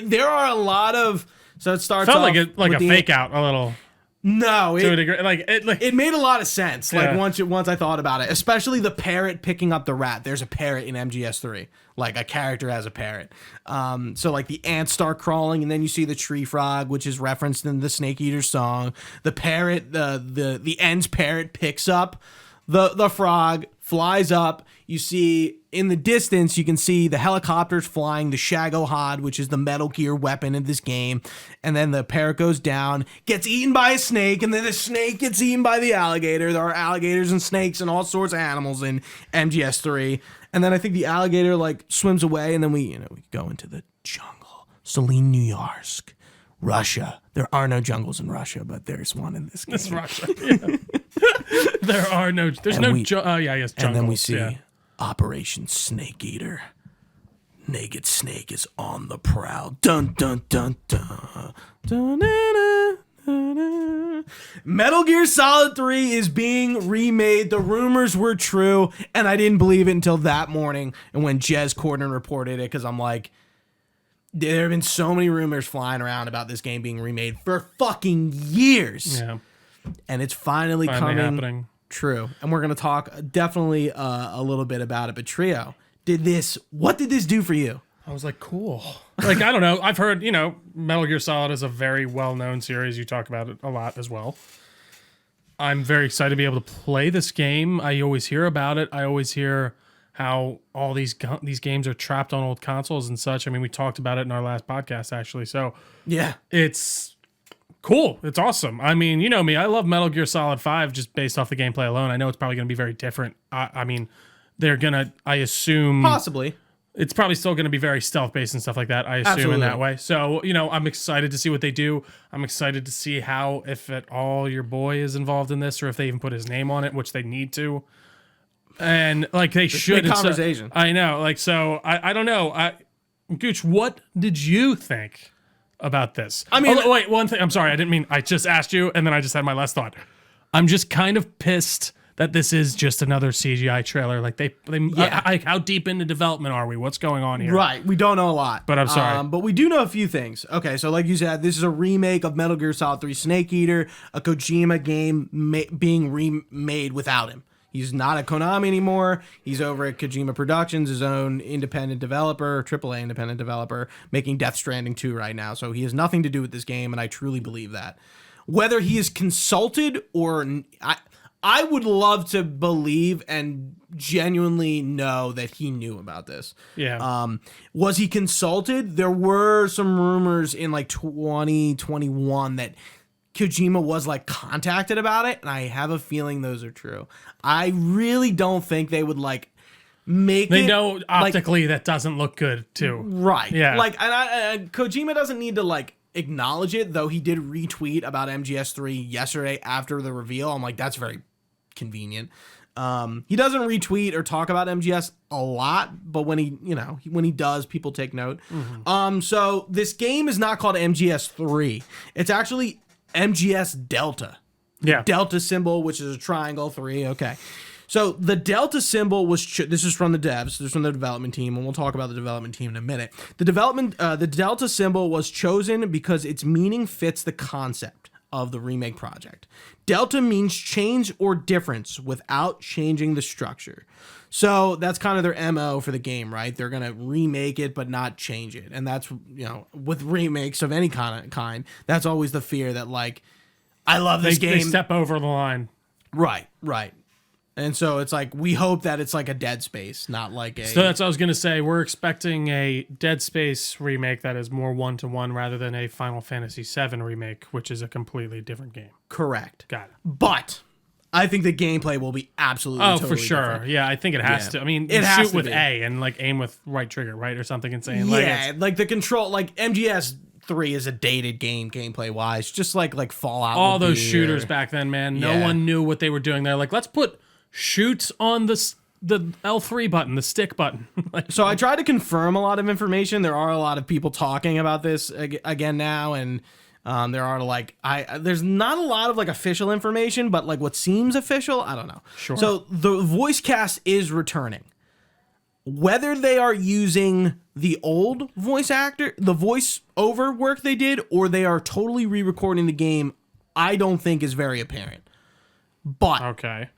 There are a lot of so it starts felt off like a fake out a little. No, to a degree, it made a lot of sense. Like once I thought about it, especially the parrot picking up the rat. There's a parrot in MGS3. Like a character has a parrot. So like the ants start crawling, and then you see the tree frog, which is referenced in the Snake Eater song. The parrot, the end's parrot picks up the frog, flies up. You see in the distance, you can see the helicopters flying, the Shagohod, which is the Metal Gear weapon in this game. And then the parrot goes down, gets eaten by a snake, and then the snake gets eaten by the alligator. There are alligators and snakes and all sorts of animals in MGS3. And then I think the alligator like swims away, and then we go into the jungle. Celine Nuyarsk, Russia. There are no jungles in Russia, but there's one in this game. It's Russia. Yeah. There's no jungles. And then we see Operation Snake Eater. Naked Snake is on the prowl. Dun dun dun dun. Dun, dun, dun, dun, dun. Metal Gear Solid 3 is being remade. The rumors were true, and I didn't believe it until that morning and when Jez Corden reported it, because I'm like, there have been so many rumors flying around about this game being remade for fucking years. Yeah. And it's finally coming happening. True. And we're going to talk definitely a little bit about it. But Trio, what did this do for you? I was like, cool. Like, I don't know. I've heard, Metal Gear Solid is a very well-known series. You talk about it a lot as well. I'm very excited to be able to play this game. I always hear about it. I always hear how all these games are trapped on old consoles and such. I mean, we talked about it in our last podcast, actually. So, yeah, it's cool. It's awesome. I mean, you know me. I love Metal Gear Solid 5 just based off the gameplay alone. I know it's probably going to be very different. I mean, they're going to, I assume... Possibly. It's probably still going to be very stealth-based and stuff like that, I assume. Absolutely. In that way. So, I'm excited to see what they do. I'm excited to see how, if at all, your boy is involved in this, or if they even put his name on it, which they need to. And like they should. Big conversation. I know. Like, so I don't know. Gooch, what did you think about this? I mean, wait, one thing. I'm sorry. I just asked you and then I just had my last thought. I'm just kind of pissed that this is just another CGI trailer. Like how deep into development are we? What's going on here? Right. We don't know a lot. But I'm sorry. But we do know a few things. Okay. So like you said, this is a remake of Metal Gear Solid 3 Snake Eater, a Kojima game being remade without him. He's not at Konami anymore. He's over at Kojima Productions, his own independent developer, AAA independent developer, making Death Stranding 2 right now. So he has nothing to do with this game, and I truly believe that. Whether he is consulted or... I would love to believe and genuinely know that he knew about this. Yeah. Was he consulted? There were some rumors in like 2021 that Kojima was like contacted about it, and I have a feeling those are true. I really don't think they would like make they know optically that doesn't look good too. Right. Yeah. Like, and Kojima doesn't need to like acknowledge it, though he did retweet about MGS3 yesterday after the reveal. I'm like, that's very convenient. He doesn't retweet or talk about MGS a lot, but when he does, people take note. Mm-hmm. So this game is not called MGS3. It's actually MGS Delta. Yeah. Delta symbol, which is a triangle 3. Okay. So the Delta symbol was, this is from the devs, this is from the development team, and we'll talk about the development team in a minute. The Delta symbol was chosen because its meaning fits the concept of the remake project. Delta means change or difference without changing the structure. So that's kind of their MO for the game, right? They're going to remake it, but not change it. And that's, with remakes of any kind, that's always the fear that like, I love this game. They step over the line. Right. And so it's like, we hope that it's like a Dead Space, not like a... So that's what I was going to say. We're expecting a Dead Space remake that is more one-to-one rather than a Final Fantasy VII remake, which is a completely different game. Correct. Got it. But I think the gameplay will be absolutely totally for sure. different. Yeah, I think it has to. I mean, it has shoot to with be. A and like aim with right trigger, right? Or something insane. Yeah, like the control, like MGS... 3 is a dated game gameplay wise, just like Fallout. All those shooters back then, man. No one knew what they were doing. They're like, let's put shoot on the L3 button, the stick button. So I tried to confirm a lot of information. There are a lot of people talking about this again now, and there are like there's not a lot of like official information, but like what seems official, I don't know. Sure. So the voice cast is returning. Whether they are using the old voice actor, the voice over work they did, or they are totally re-recording the game, I don't think is very apparent. But okay,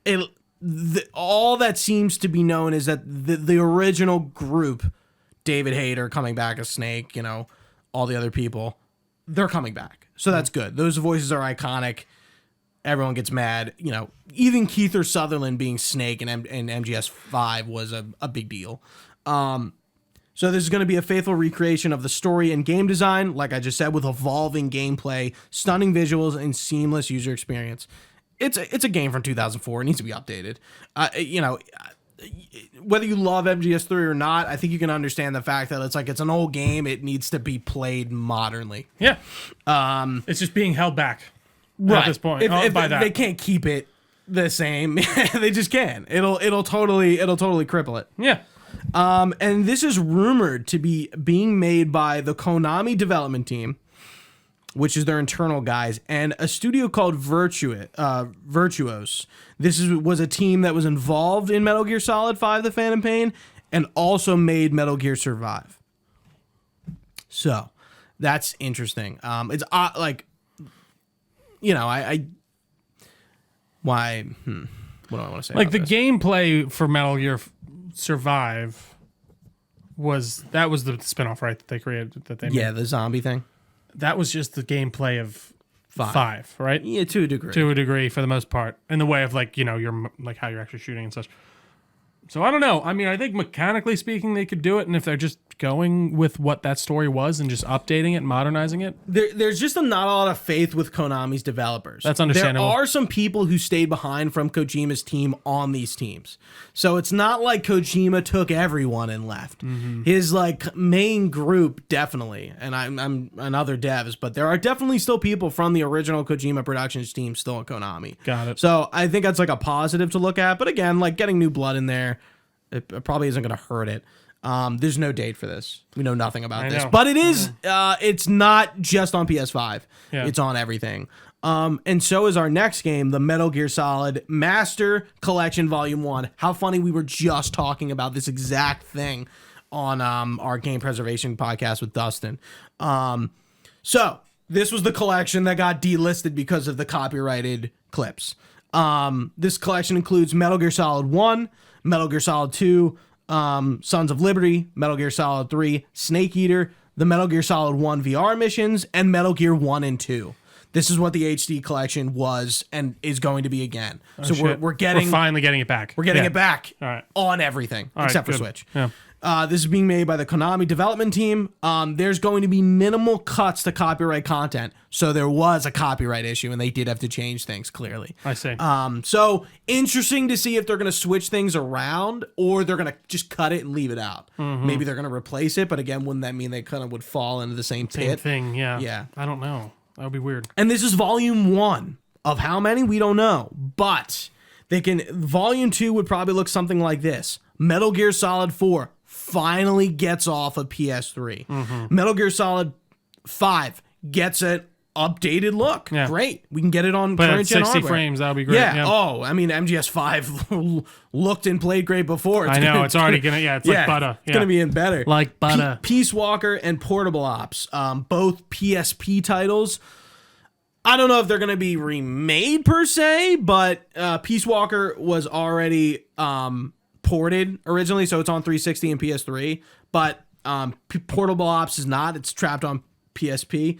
all that seems to be known is that the original group, David Hayter coming back as Snake, all the other people, they're coming back. So that's good. Those voices are iconic. everyone gets mad. You know, even Keith Sutherland being Snake and MGS5 was a big deal. So this is going to be a faithful recreation of the story and game design, like I just said, with evolving gameplay, stunning visuals, and seamless user experience. It's a game from 2004. It needs to be updated. You know, whether you love MGS3 or not, I think you can understand the fact that it's an old game. It needs to be played modernly. Yeah. It's just being held back at this point. If by that. They can't keep it the same. They just can't. It'll totally cripple it. Yeah. And this is rumored to be being made by the Konami development team, which is their internal guys, and a studio called Virtuos. This was a team that was involved in Metal Gear Solid 5: The Phantom Pain and also made Metal Gear Survive. So that's interesting. It's like, you know, what do I want to say? Like the gameplay for Metal Gear Survive was the spinoff, right? That they created. The zombie thing. That was just the gameplay of five, right? Yeah, to a degree. To a degree, for the most part, in the way of like, you know, your like how you're actually shooting and such. So I don't know. I mean, I think mechanically speaking, they could do it, and if they're just going with what that story was and just updating it, and modernizing it, there's just not a lot of faith with Konami's developers. That's understandable. There are some people who stayed behind from Kojima's team on these teams, so it's not like Kojima took everyone and left. Mm-hmm. His like main group definitely, and I'm and other devs, but there are definitely still people from the original Kojima Productions team still at Konami. Got it. So I think that's like a positive to look at. But again, like getting new blood in there, it probably isn't going to hurt it. There's no date for this. We know nothing about this, but it is. It's not just on PS5. Yeah. It's on everything. And so is our next game, the Metal Gear Solid Master Collection Volume 1. How funny, we were just talking about this exact thing on our game preservation podcast with Dustin. So this was the collection that got delisted because of the copyrighted clips. This collection includes Metal Gear Solid 1, Metal Gear Solid 2, Sons of Liberty, Metal Gear Solid 3, Snake Eater, the Metal Gear Solid 1 VR missions, and Metal Gear 1 and 2. This is what the HD collection was and is going to be again. So we're finally getting it back. We're getting it back right. on everything except for good. Switch. Yeah. This is being made by the Konami development team. There's going to be minimal cuts to copyright content. So there was a copyright issue and they did have to change things clearly. I see. So interesting to see if they're going to switch things around or they're going to just cut it and leave it out. Mm-hmm. Maybe they're going to replace it. But again, wouldn't that mean they kind of would fall into the same pit? Same thing, yeah. Yeah. I don't know. That would be weird. And this is volume 1 of how many? We don't know. But volume 2 would probably look something like this. Metal Gear Solid 4 finally gets off of PS3. Mm-hmm. Metal Gear Solid 5 gets an updated look. Yeah. Great. We can get it on current gen 60 hardware. frames, that would be great. Yeah. Oh, I mean, MGS5 looked and played great before. It's already going to, it's like butter. It's going to be in better. Like butter. Peace Walker and Portable Ops, both PSP titles. I don't know if they're going to be remade per se, but Peace Walker was already ported originally, so it's on 360 and PS3, but Portable Ops is not. It's trapped on PSP.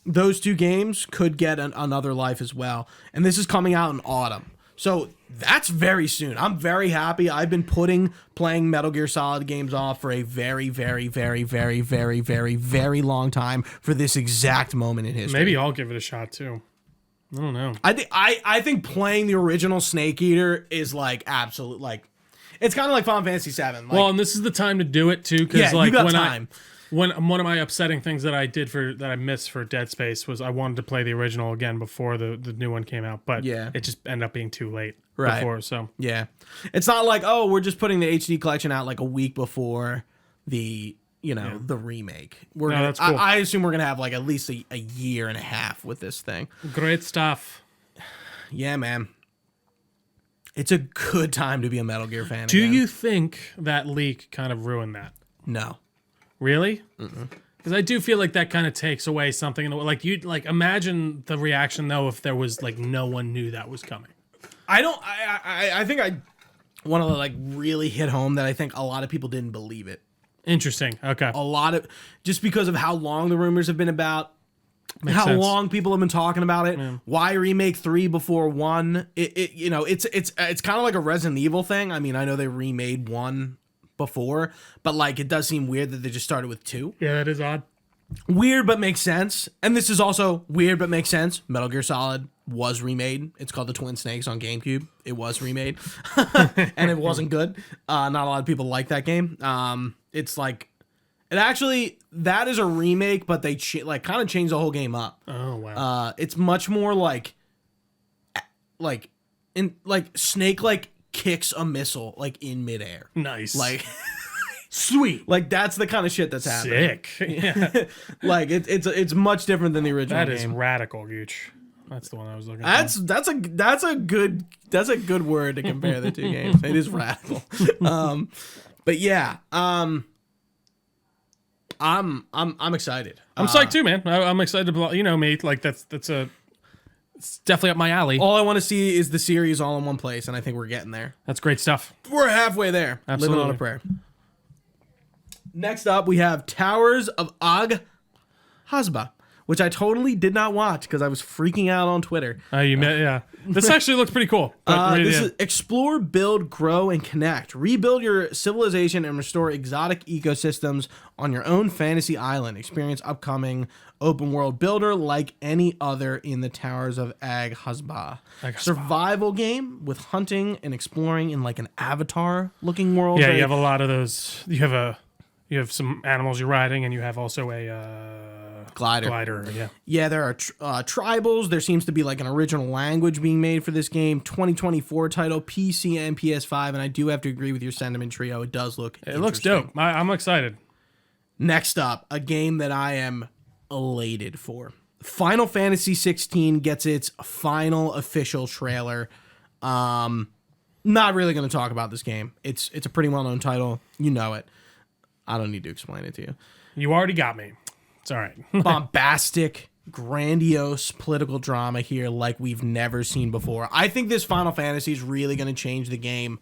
Those two games could get another life as well, and this is coming out in autumn, so that's very soon. I'm very happy. I've been playing Metal Gear Solid games off for a very, very, very, very, very, very, very long time for this exact moment in history. Maybe I'll give it a shot too. I don't know. I think playing the original Snake Eater is like absolute, like, it's kind of like Final Fantasy VII. Like, well, and this is the time to do it too, because you got time. When one of my upsetting things that I missed for Dead Space was I wanted to play the original again before the new one came out, but it just ended up being too late before. So yeah, it's not like, oh, we're just putting the HD collection out like a week before the the remake. That's cool. I assume we're gonna have like at least a year and a half with this thing. Great stuff. Yeah, man. It's a good time to be a Metal Gear fan. Do you think that leak kind of ruined that? No. Really? Because I do feel like that kind of takes away something. Like you, like imagine the reaction though if there was like no one knew that was coming. I think I want to like really hit home that I think a lot of people didn't believe it. Interesting. Okay. A lot of just because of how long the rumors have been about. How long people have been talking about it. Yeah. Why remake 3 before 1? It's kind of like a Resident Evil thing. I mean, I know they remade 1 before, but like it does seem weird that they just started with 2. Yeah, that is odd. Weird, but makes sense. And this is also weird, but makes sense. Metal Gear Solid was remade. It's called The Twin Snakes on GameCube. It was remade. And it wasn't good. Not a lot of people like that game. It's like, that is a remake, but they kind of changed the whole game up. Oh, wow. It's much more like Snake kicks a missile in midair. Nice. Sweet. That's the kind of shit that's happening. Sick. Yeah. It's much different than the original game. That is radical, Gooch. That's the one I was looking for. That's a good word to compare the two games. It is radical. But yeah, I'm excited. I'm psyched too, man. I'm excited about, me, it's definitely up my alley. All I want to see is the series all in one place, and I think we're getting there. That's great stuff. We're halfway there. Absolutely. Living on a prayer. Next up, we have Towers of Aghasba, which I totally did not watch because I was freaking out on Twitter. Yeah. This actually looks pretty cool. This is explore, build, grow, and connect. Rebuild your civilization and restore exotic ecosystems on your own fantasy island. Experience upcoming open world builder like any other in the Towers of Aghasba. Survival game with hunting and exploring in an Avatar looking world. Yeah, you have a lot of those. You have some animals you're riding, and you have also a glider. Yeah, there are tribals. There seems to be an original language being made for this game. 2024 title, PC and PS5, and I do have to agree with your sentiment, Trio. It does look It looks dope. I'm excited. Next up, a game that I am elated for. Final Fantasy XVI gets its final official trailer. Not really going to talk about this game. It's a pretty well-known title. You know it. I don't need to explain it to you. You already got me. It's all right. Bombastic, grandiose political drama here like we've never seen before. I think this Final Fantasy is really going to change the game.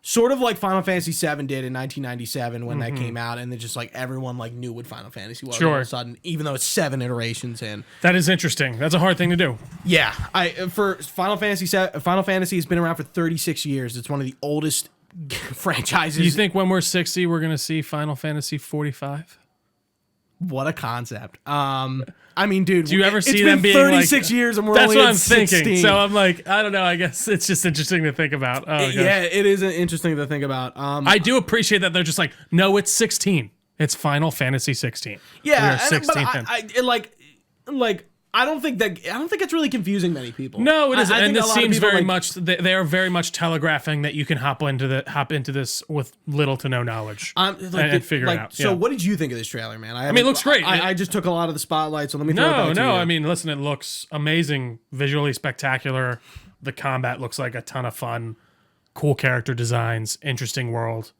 Sort of like Final Fantasy VII did in 1997 when that came out, and then just everyone knew what Final Fantasy was all of a sudden, even though it's 7 iterations in. That is interesting. That's a hard thing to do. Yeah, for Final Fantasy has been around for 36 years. It's one of the oldest franchises. You think when we're 60 we're gonna see Final Fantasy 45? What a concept. I mean, dude, do you ever see them being 36 years and we're that's only what at I'm 16. thinking. So I'm I don't know, I guess it's just interesting to think about. Yeah, it is interesting to think about. I do appreciate that they're just no, it's 16. It's Final Fantasy 16. Yeah, we are 16. I don't think it's really confusing many people. No, it isn't. And this seems very much they are very much telegraphing that you can hop into this with little to no knowledge and figure it out. So what did you think of this trailer, man? I mean, it looks great. I just took a lot of the spotlight, so let me throw it back to you. I mean, listen, it looks amazing, visually spectacular. The combat looks like a ton of fun, cool character designs, interesting world.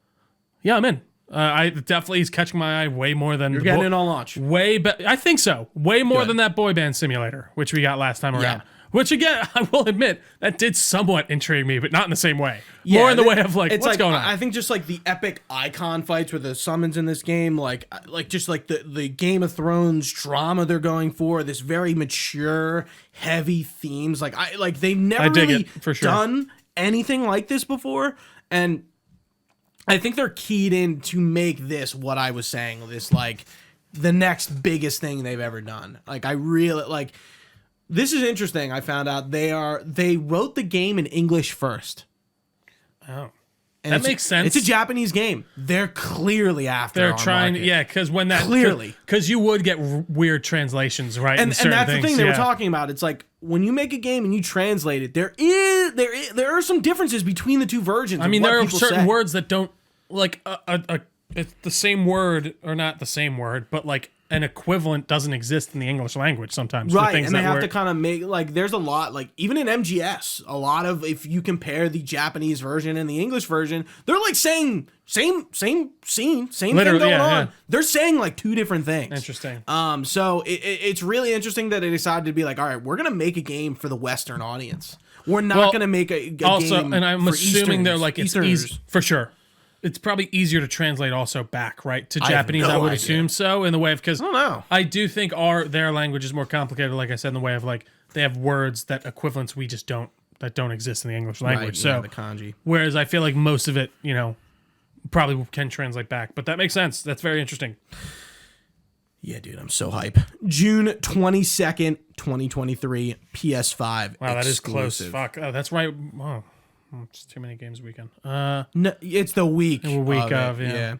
Yeah, I'm in. I definitely is catching my eye way more than you're getting it on launch. I think so. Way more than that boy band simulator, which we got last time around. Yeah. Which again, I will admit, that did somewhat intrigue me, but not in the same way. Yeah, more in the way of what's going on. I think just the epic icon fights with the summons in this game, the Game of Thrones drama they're going for, this very mature, heavy themes. They've never really done anything like this before, and I think they're keyed in to make this what I was saying, this the next biggest thing they've ever done. I really this is interesting. I found out they wrote the game in English first. Oh. And that makes sense. It's a Japanese game. They're clearly after. They're trying, because when that clearly, because you would get weird translations, right? And that's the thing they were talking about. It's when you make a game and you translate it, there are some differences between the two versions. I mean, there are certain words that don't it's the same word or not the same word, but an equivalent doesn't exist in the English language sometimes. Right, and they have to kind of make, there's a lot, even in MGS, a lot of, if you compare the Japanese version and the English version, they're saying same scene, same thing going on. Yeah. They're saying two different things. Interesting. So it's really interesting that they decided to be all right, we're going to make a game for the Western audience. We're not going to make a game and I'm assuming they're it's easy, for sure. it's probably easier to translate also back, right, to Japanese. I would assume so, in the way of, because I don't know. I do think their language is more complicated, like I said, in the way of like they have words that equivalents we just don't exist in the English language. Right, so the kanji. Whereas I feel like most of it, probably can translate back, but that makes sense. That's very interesting. Yeah, dude, I'm so hype. June 22nd, 2023, PS5. Wow, that is close. exclusive. Fuck. Oh, that's right. Oh, it's too many games weekend. No, it's the week. Yeah.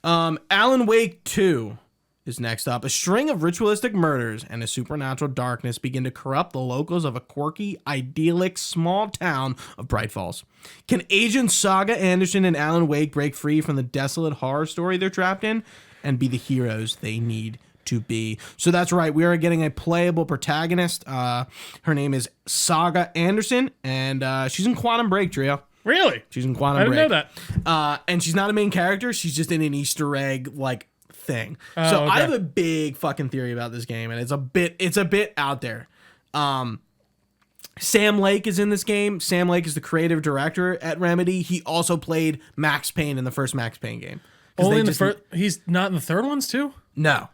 Alan Wake 2 is next up. A string of ritualistic murders and a supernatural darkness begin to corrupt the locals of a quirky, idyllic small town of Bright Falls. Can Agent Saga Anderson and Alan Wake break free from the desolate horror story they're trapped in and be the heroes they need to be? So that's right. We are getting a playable protagonist. Her name is Saga Anderson, and she's in Quantum Break, Trio. Really? She's in Quantum Break. I didn't know that. And she's not a main character. She's just in an Easter egg thing. So okay. I have a big fucking theory about this game, and it's a bit out there. Sam Lake is in this game. Sam Lake is the creative director at Remedy. He also played Max Payne in the first Max Payne game. Only in the first. He's not in the third ones too? No.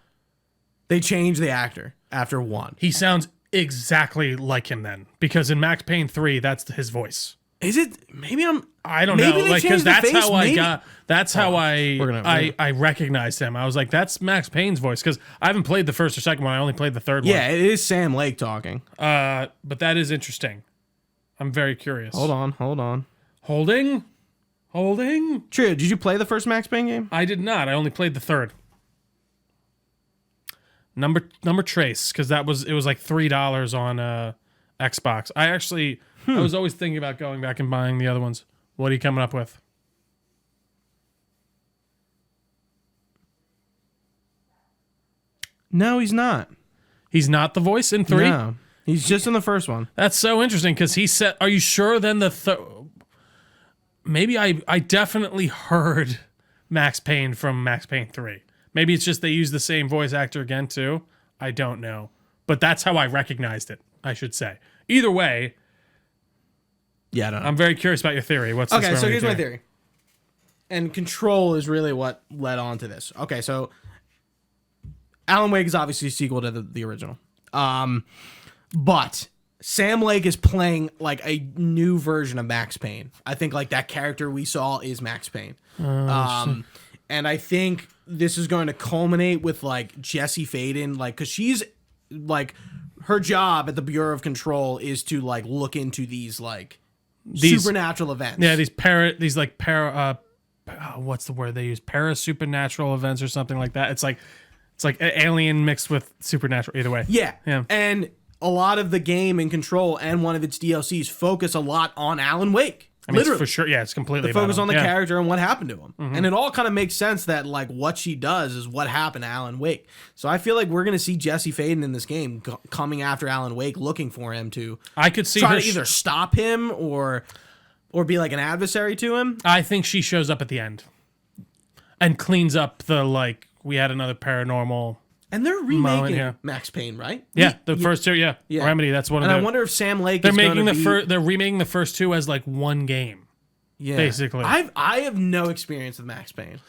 They changed the actor after 1. He sounds exactly like him then, because in Max Payne 3, that's his voice. Is it? Maybe I don't know. Like, because that's how I got. That's how I I recognized him. I was like, that's Max Payne's voice, because I haven't played the first or second one. I only played the third one. Yeah, it is Sam Lake talking. But that is interesting. I'm very curious. Hold on. Holding. Trio, did you play the first Max Payne game? I did not. I only played the third. Number Trace, because it was like $3 on Xbox. I was always thinking about going back and buying the other ones. What are you coming up with? No, he's not. He's not the voice in 3? No, he's just in the first one. That's so interesting, because he said, are you sure then maybe I definitely heard Max Payne from Max Payne 3. Maybe it's just they use the same voice actor again too. I don't know. But that's how I recognized it, I should say. Either way. Yeah, I don't know. I'm very curious about your theory. What's okay, so here's my theory. And Control is really what led on to this. Okay, so Alan Wake is obviously a sequel to the original. But Sam Lake is playing like a new version of Max Payne. I think like that character we saw is Max Payne. And I think this is going to culminate with like Jesse Faden, like, because she's like, her job at the Bureau of Control is to like look into these supernatural events. Yeah, what's the word they use? Para-supernatural events or something like that. It's like alien mixed with supernatural. Either way. Yeah. And a lot of the game in Control and one of its DLCs focus a lot on Alan Wake. I mean, it's for sure. Yeah, it's completely the focus on the character and what happened to him. Mm-hmm. And it all kind of makes sense that like what she does is what happened to Alan Wake. So I feel like we're going to see Jesse Faden in this game coming after Alan Wake, looking for him to try to either stop him or be like an adversary to him. I think she shows up at the end and cleans up we had another paranormal. And they're remaking Max Payne, right? Yeah, first two, yeah. Remedy, that's one of them. And I wonder if Sam Lake they're remaking the first two as like one game. Yeah. Basically. I have no experience with Max Payne.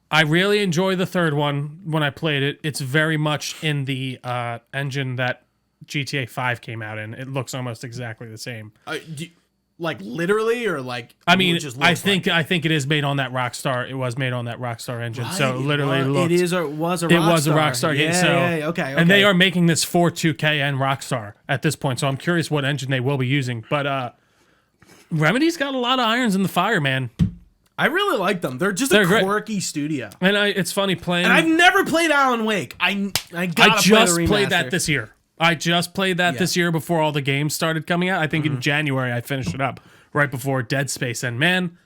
I really enjoy the third one when I played it. It's very much in the engine that GTA 5 came out in. It looks almost exactly the same. Like literally, or like? I mean, I think it is made on that Rockstar. It was made on that Rockstar engine, right. So literally, it was a Rockstar game. Okay. And they are making this for 2K and Rockstar at this point. So I'm curious what engine they will be using. But Remedy's got a lot of irons in the fire, man. I really like them. They're just a quirky studio. And it's funny playing. And I've never played Alan Wake. I just played that this year. This year before all the games started coming out. I think in January I finished it up right before Dead Space. And man,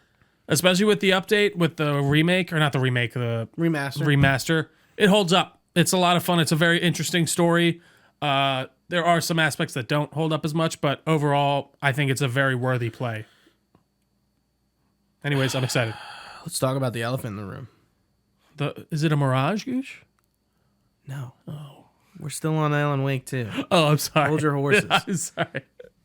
especially with the update, with the remake, or not the remake, the remaster, it holds up. It's a lot of fun. It's a very interesting story. There are some aspects that don't hold up as much, but overall, I think it's a very worthy play. Anyways, I'm excited. Let's talk about the elephant in the room. Is it a Mirage, Gooch? No. Oh. We're still on Alan Wake too. Oh, I'm sorry. Hold your horses. I'm sorry.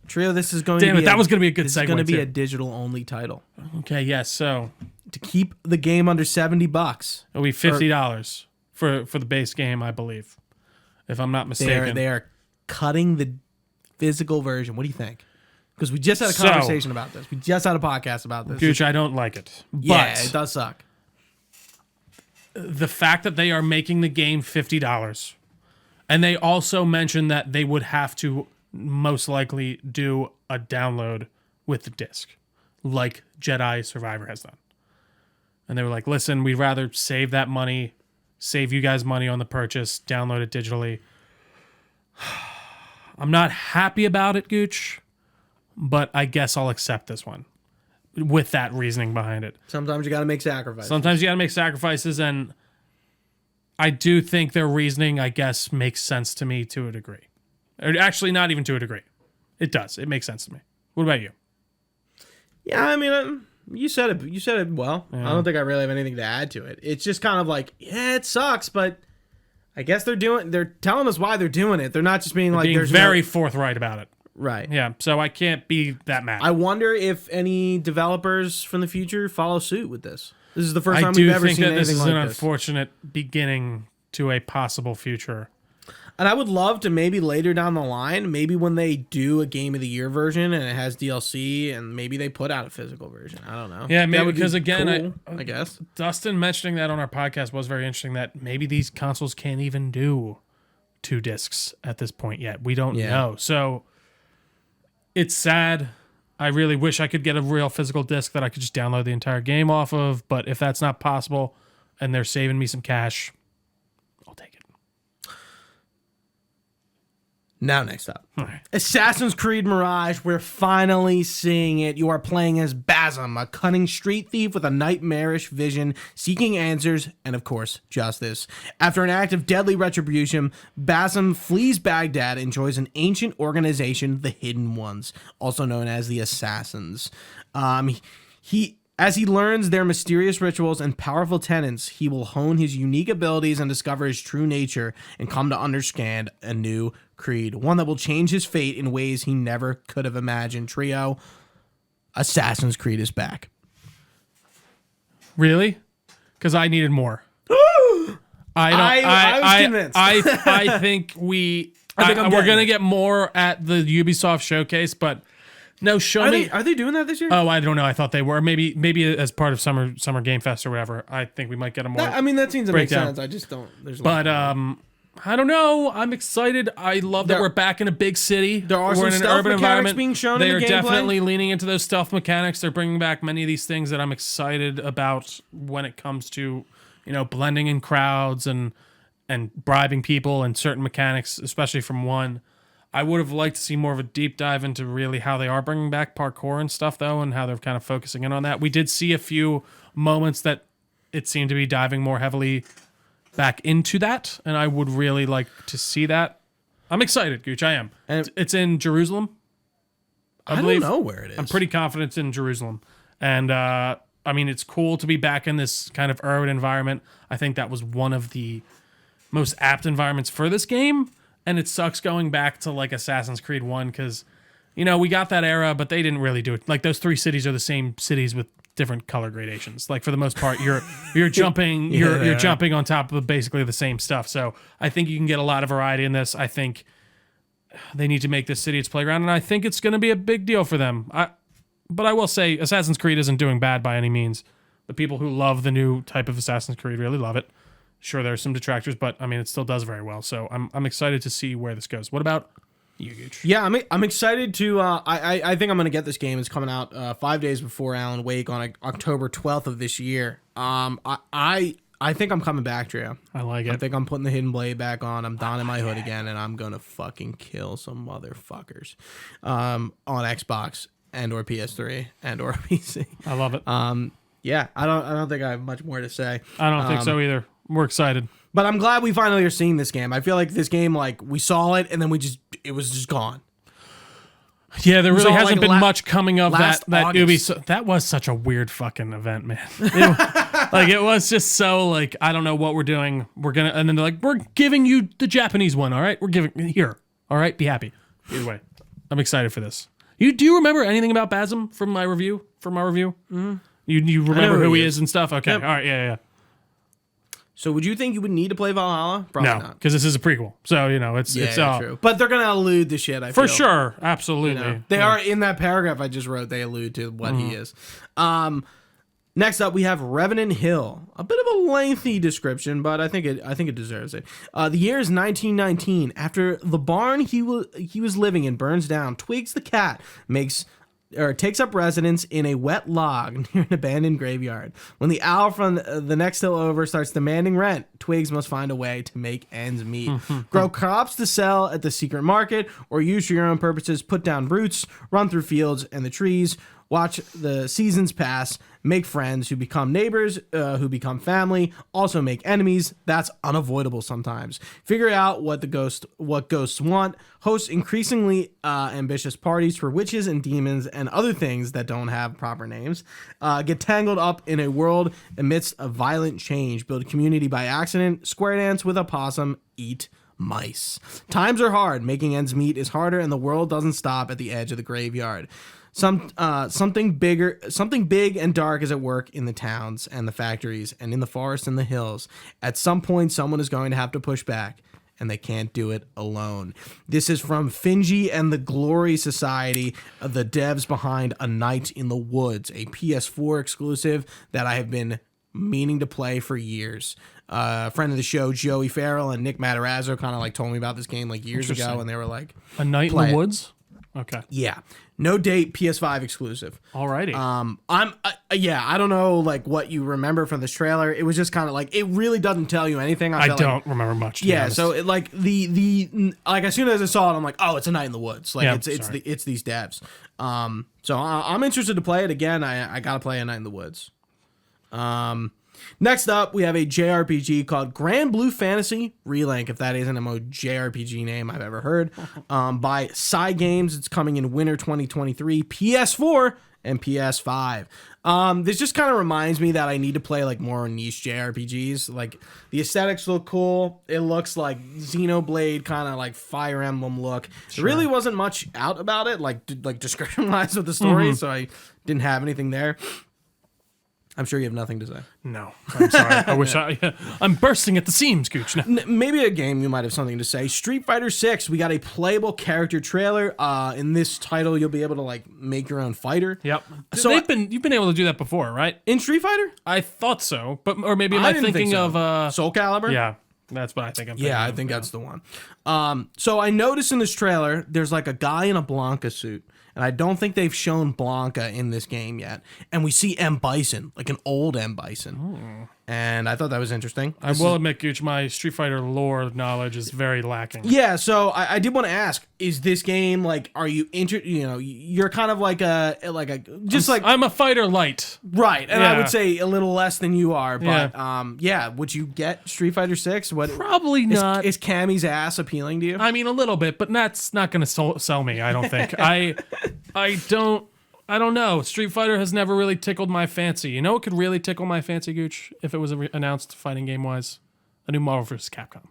Trio, this is going to be that was going to be a good segue. It's going to be a digital only title. Okay, yes. So to keep the game under $70. It'll be $50 for the base game, I believe, if I'm not mistaken. They are cutting the physical version. What do you think? Because we just had a conversation about this. We just had a podcast about this. Gooch, I don't like it. But yeah, it does suck. The fact that they are making the game $50, and they also mentioned that they would have to most likely do a download with the disc, like Jedi Survivor has done. And they were like, listen, we'd rather save that money, save you guys money on the purchase, download it digitally. I'm not happy about it, Gooch, but I guess I'll accept this one with that reasoning behind it. Sometimes you got to make sacrifices. And I do think their reasoning, I guess, makes sense to me to a degree. Or actually, not even to a degree. It does. It makes sense to me. What about you? Yeah, I mean, you said it. You said it well. Yeah. I don't think I really have anything to add to it. It's just kind of like, yeah, it sucks, but I guess they're telling us why they're doing it. They're not just being there's very forthright about it. Right. Yeah, so I can't be that mad. I wonder if any developers from the future follow suit with this. This is the first time we've ever seen anything like this. I do think that this is an unfortunate beginning to a possible future. And I would love to maybe later down the line, maybe when they do a Game of the Year version and it has DLC, and maybe they put out a physical version. I don't know. Yeah, maybe because again, cool, I guess Dustin mentioning that on our podcast was very interesting. That maybe these consoles can't even do 2 discs at this point yet. We don't know. So it's sad. I really wish I could get a real physical disc that I could just download the entire game off of. But if that's not possible and they're saving me some cash, I'll take it. Now, next up. Assassin's Creed Mirage. We're finally seeing it. You are playing as Basim, a cunning street thief with a nightmarish vision, seeking answers and, of course, justice. After an act of deadly retribution, Basim flees Baghdad and joins an ancient organization, the Hidden Ones, also known as the Assassins. As he learns their mysterious rituals and powerful tenets, he will hone his unique abilities and discover his true nature and come to understand a new creed, one that will change his fate in ways he never could have imagined. Trio, Assassin's Creed is back. Really? Because I needed more. I was convinced. I think we're going to get more at the Ubisoft showcase, but no, show me. Are they doing that this year? Oh, I don't know. I thought they were. Maybe as part of Summer Game Fest or whatever. I think we might get a more. That seems to make sense. I just don't. But I don't know. I'm excited. I love that we're back in a big city. There are some stealth mechanics being shown in the gameplay. They are definitely leaning into those stealth mechanics. They're bringing back many of these things that I'm excited about when it comes to, blending in crowds and bribing people and certain mechanics, especially from 1. I would have liked to see more of a deep dive into really how they are bringing back parkour and stuff, though, and how they're kind of focusing in on that. We did see a few moments that it seemed to be diving more heavily back into that, and I would really like to see that. I'm excited, Gooch. I am. And it's in Jerusalem, I believe. Don't know where it is. I'm pretty confident it's in Jerusalem. And, it's cool to be back in this kind of urban environment. I think that was one of the most apt environments for this game. And it sucks going back to like Assassin's Creed 1 because, we got that era, but they didn't really do it. Like those 3 cities are the same cities with different color gradations. Like for the most part, you're jumping you're jumping on top of basically the same stuff. So I think you can get a lot of variety in this. I think they need to make this city its playground, and I think it's going to be a big deal for them. But I will say Assassin's Creed isn't doing bad by any means. The people who love the new type of Assassin's Creed really love it. Sure, there's some detractors, but it still does very well. So I'm excited to see where this goes. What about you, Gooch? Yeah, I'm excited to. I think I'm gonna get this game. It's coming out 5 days before Alan Wake on October 12th of this year. I think I'm coming back, Trio. I like it. I think I'm putting the Hidden Blade back on. I'm donning my hood again, and I'm gonna fucking kill some motherfuckers on Xbox and or PS3 and or PC. I love it. Yeah, I don't think I have much more to say. I don't think so either. We're excited. But I'm glad we finally are seeing this game. I feel like this game, we saw it and then it was just gone. Yeah, there really hasn't been much coming of that Ubisoft. That was such a weird fucking event, man. It was just so I don't know what we're doing. And then they're like, we're giving you the Japanese one. All right, we're giving here. All right, be happy. Either way, I'm excited for this. Do you remember anything about Basim from my review? Mm-hmm. You remember who he is and stuff? Okay, all right, yeah. So would you think you would need to play Valhalla? Probably not. Because this is a prequel. So, it's true. But they're going to allude to shit, I feel. For sure. Absolutely. They are in that paragraph I just wrote. They allude to what he is. Next up, we have Revenant Hill. A bit of a lengthy description, but I think it deserves it. The year is 1919. After the barn he was living in burns down, Twigs the cat takes up residence in a wet log near an abandoned graveyard. When the owl from the next hill over starts demanding rent, Twigs must find a way to make ends meet. Grow crops to sell at the secret market, or use for your own purposes, put down roots, run through fields and the trees, watch the seasons pass, make friends who become neighbors, who become family, also make enemies. That's unavoidable sometimes. Figure out what ghosts want, host increasingly ambitious parties for witches and demons and other things that don't have proper names. Get tangled up in a world amidst a violent change. Build a community by accident. Square dance with a possum. Eat mice. Times are hard. Making ends meet is harder, and the world doesn't stop at the edge of the graveyard. Something big and dark is at work in the towns and the factories and in the forests and the hills. At some point, someone is going to have to push back, and they can't do it alone. This is from Finji and the Glory Society, the devs behind A Night in the Woods, a PS4 exclusive that I have been meaning to play for years. A friend of the show, Joey Farrell and Nick Matarazzo, kind of like told me about this game like years ago, and they were like, A Night in the Woods? Okay. Yeah. No date, PS5 exclusive. Alrighty. I don't know like what you remember from this trailer. It was just kind of like, it really doesn't tell you anything. I don't remember much. Yeah, so it, like like as soon as I saw it, I'm like, oh, it's A Night in the Woods. Like it's these devs. So I'm interested to play it again. I gotta play A Night in the Woods. Next up, we have a JRPG called Granblue Fantasy Relink, if that isn't a most JRPG name I've ever heard, by Games. It's coming in winter 2023, PS4 and PS5. This just kind of reminds me that I need to play like more niche JRPGs. Like the aesthetics look cool. It looks like Xenoblade kind of like Fire Emblem look. Sure. There really wasn't much out about it, like description wise of the story, so I didn't have anything there. I'm sure you have nothing to say. No, I'm sorry. I'm bursting at the seams, Gooch. No. Maybe a game you might have something to say. Street Fighter VI. We got a playable character trailer. In this title, you'll be able to like make your own fighter. Yep. So you've been able to do that before, right? In Street Fighter? I thought so, or maybe am I thinking of Soul Calibur? Yeah. That's what I think I'm thinking. Yeah, I think that's the one. So I noticed in this trailer, there's like a guy in a Blanca suit. And I don't think they've shown Blanca in this game yet. And we see M. Bison, like an old M. Bison. And I thought that was interesting. I will admit, Gooch, my Street Fighter lore knowledge is very lacking. Yeah, so I did want to ask, is this game, like, are you you're kind of like I'm a fighter light. Right, and I would say a little less than you are, but would you get Street Fighter 6? Probably not. Is Cammy's ass appealing to you? I mean, a little bit, but that's not going to sell me, I don't think. I don't know. Street Fighter has never really tickled my fancy. You know what could really tickle my fancy, Gooch, if it was announced fighting game-wise? A new Marvel vs. Capcom.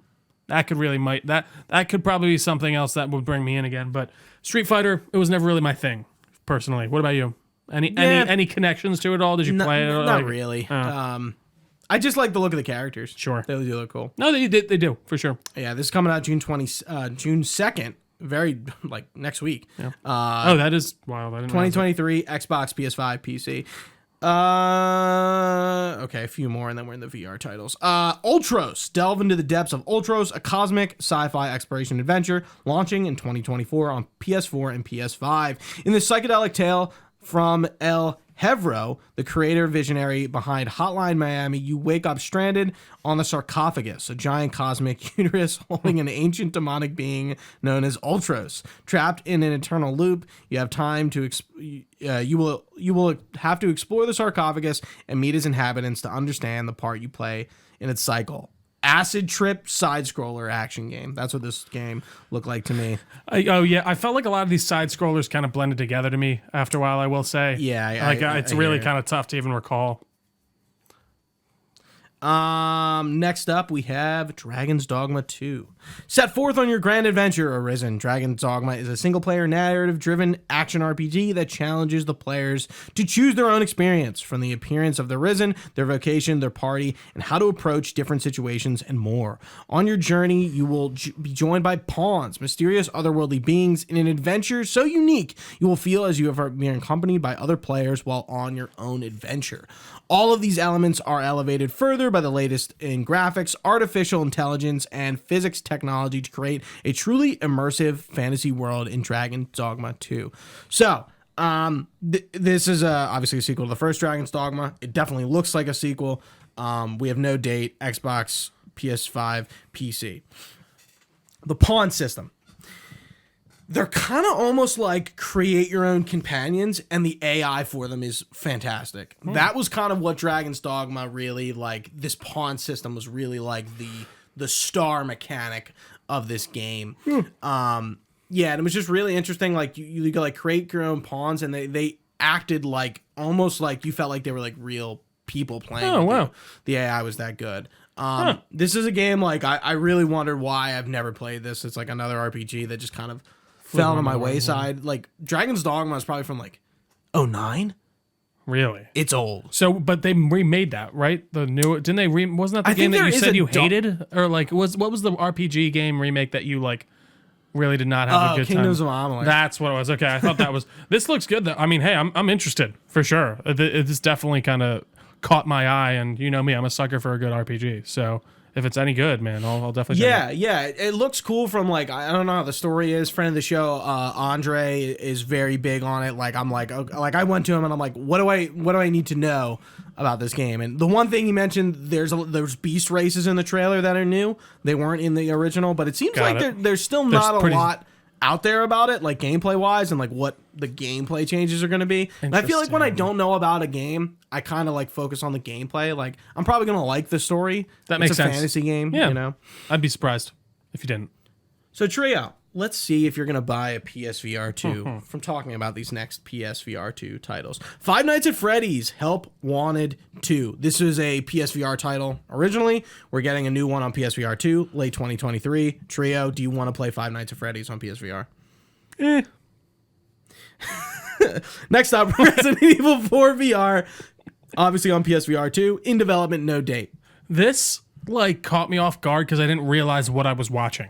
That could really that could probably be something else that would bring me in again. But Street Fighter, it was never really my thing, personally. What about you? Any connections to it all? Did you play it at all? Not really. I just like the look of the characters. Sure. They do look cool. No, they do, for sure. Yeah, this is coming out June 2nd. Very like next week. Yeah. That is wild. 2023, Xbox, PS5, PC. Okay, a few more, and then we're in the VR titles. Ultros. Delve into the depths of Ultros, a cosmic sci-fi exploration adventure launching in 2024 on PS4 and PS5. In this psychedelic tale from El Hevro, the creator visionary behind Hotline Miami, you wake up stranded on the sarcophagus, a giant cosmic uterus holding an ancient demonic being known as Ultros. Trapped in an eternal loop, you have time to you will have to explore the sarcophagus and meet its inhabitants to understand the part you play in its cycle. Acid trip side scroller action game. That's what this game looked like to me. I felt like a lot of these side scrollers kind of blended together to me after a while, I will say. Yeah, it's really kind of tough to even recall. Next up we have Dragon's Dogma 2. Set forth on your grand adventure, Arisen. Dragon's Dogma is a single-player, narrative-driven action RPG that challenges the players to choose their own experience, from the appearance of the Risen, their vocation, their party, and how to approach different situations and more. On your journey, you will be joined by pawns, mysterious otherworldly beings, in an adventure so unique you will feel as you have been accompanied by other players while on your own adventure. All of these elements are elevated further by the latest in graphics, artificial intelligence, and physics technology to create a truly immersive fantasy world in Dragon's Dogma 2. So, this is obviously a sequel to the first Dragon's Dogma. It definitely looks like a sequel. We have no date, Xbox, PS5, PC. The pawn system. They're kind of almost like create your own companions, and the AI for them is fantastic. That was kind of what Dragon's Dogma really, like, this pawn system was really like the star mechanic of this game. Yeah, and it was just really interesting. Like, you could like create your own pawns, and they acted like almost like you felt like they were like real people playing. Oh, wow. The AI was that good. This is a game like I really wondered why I've never played this. It's like another RPG that just kind of fell on my wayside. Like, Dragon's Dogma is probably from like 2009. Really? It's old. So, but they remade that, right? The new, didn't they? Wasn't that the game that you said you hated, or like what was the RPG game remake that you like really did not have a good Kingdoms time? of Amalek. That's what it was. Okay, I thought that was. This looks good though. I mean, hey, I'm interested for sure. It's definitely kind of caught my eye, and you know me, I'm a sucker for a good RPG. So if it's any good, man, I'll definitely. Yeah. It looks cool from like, I don't know how the story is. Friend of the show, Andre is very big on it. Like, I'm like, okay, like I went to him and I'm like, what do I need to know about this game? And the one thing he mentioned, there's beast races in the trailer that are new. They weren't in the original, but it seems there's still not a lot out there about it, like gameplay wise, and like what the gameplay changes are going to be. And I feel like when I don't know about a game, I kind of like focus on the gameplay. Like, I'm probably going to like the story. That makes sense. It's a fantasy game, yeah. You know? I'd be surprised if you didn't. So, Trio, let's see if you're going to buy a PSVR 2 from talking about these next PSVR 2 titles. Five Nights at Freddy's Help Wanted 2. This is a PSVR title originally. We're getting a new one on PSVR 2, late 2023. Trio, do you want to play Five Nights at Freddy's on PSVR? Next up, Resident Evil 4 VR, obviously on PSVR 2, in development, no date. This like caught me off guard because I didn't realize what I was watching.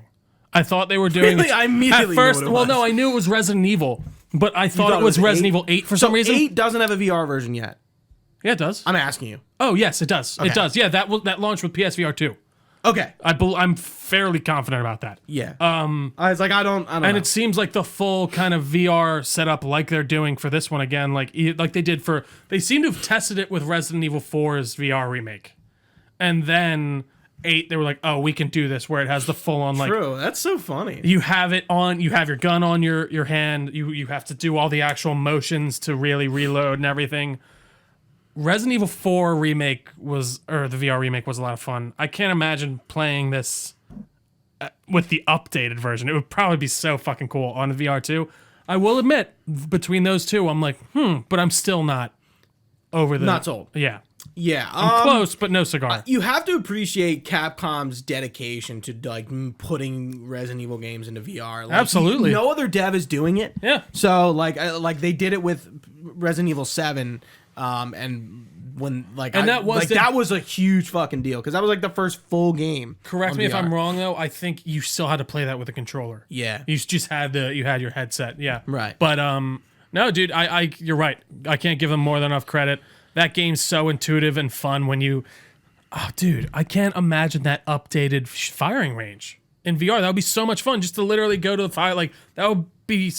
I thought they were doing. Really? I immediately at first. Knew what it was. Well, no, I knew it was Resident Evil, but I thought it was Resident Evil 8 for some reason. 8 doesn't have a VR version yet. Yeah, it does. I'm asking you. Oh yes, it does. Okay. It does. Yeah, that launched with PSVR 2. Okay, I'm fairly confident about that. Yeah. I was like, I don't know. And it seems like the full kind of VR setup, like they're doing for this one again, like they did for. They seem to have tested it with Resident Evil 4's VR remake, and then 8, they were like, oh, we can do this where it has the full on like. True. That's so funny. You have it on. You have your gun on your hand. You have to do all the actual motions to really reload and everything. Resident Evil 4 remake the VR remake was a lot of fun. I can't imagine playing this with the updated version. It would probably be so fucking cool on the VR 2. I will admit, between those two, I'm like, but I'm still not over the. Not sold. Yeah. Yeah. I'm close, but no cigar. You have to appreciate Capcom's dedication to like putting Resident Evil games into VR. Like, absolutely. No other dev is doing it. Yeah. So like they did it with Resident Evil 7. And when that was a huge fucking deal because that was like the first full game. Correct me if I'm wrong though. I think you still had to play that with a controller. Yeah, you just had your headset. Yeah, right. But no, dude, you're right. I can't give them more than enough credit. That game's so intuitive and fun when you. Oh, dude, I can't imagine that updated firing range in VR. That would be so much fun just to literally go to the fire. Like that would be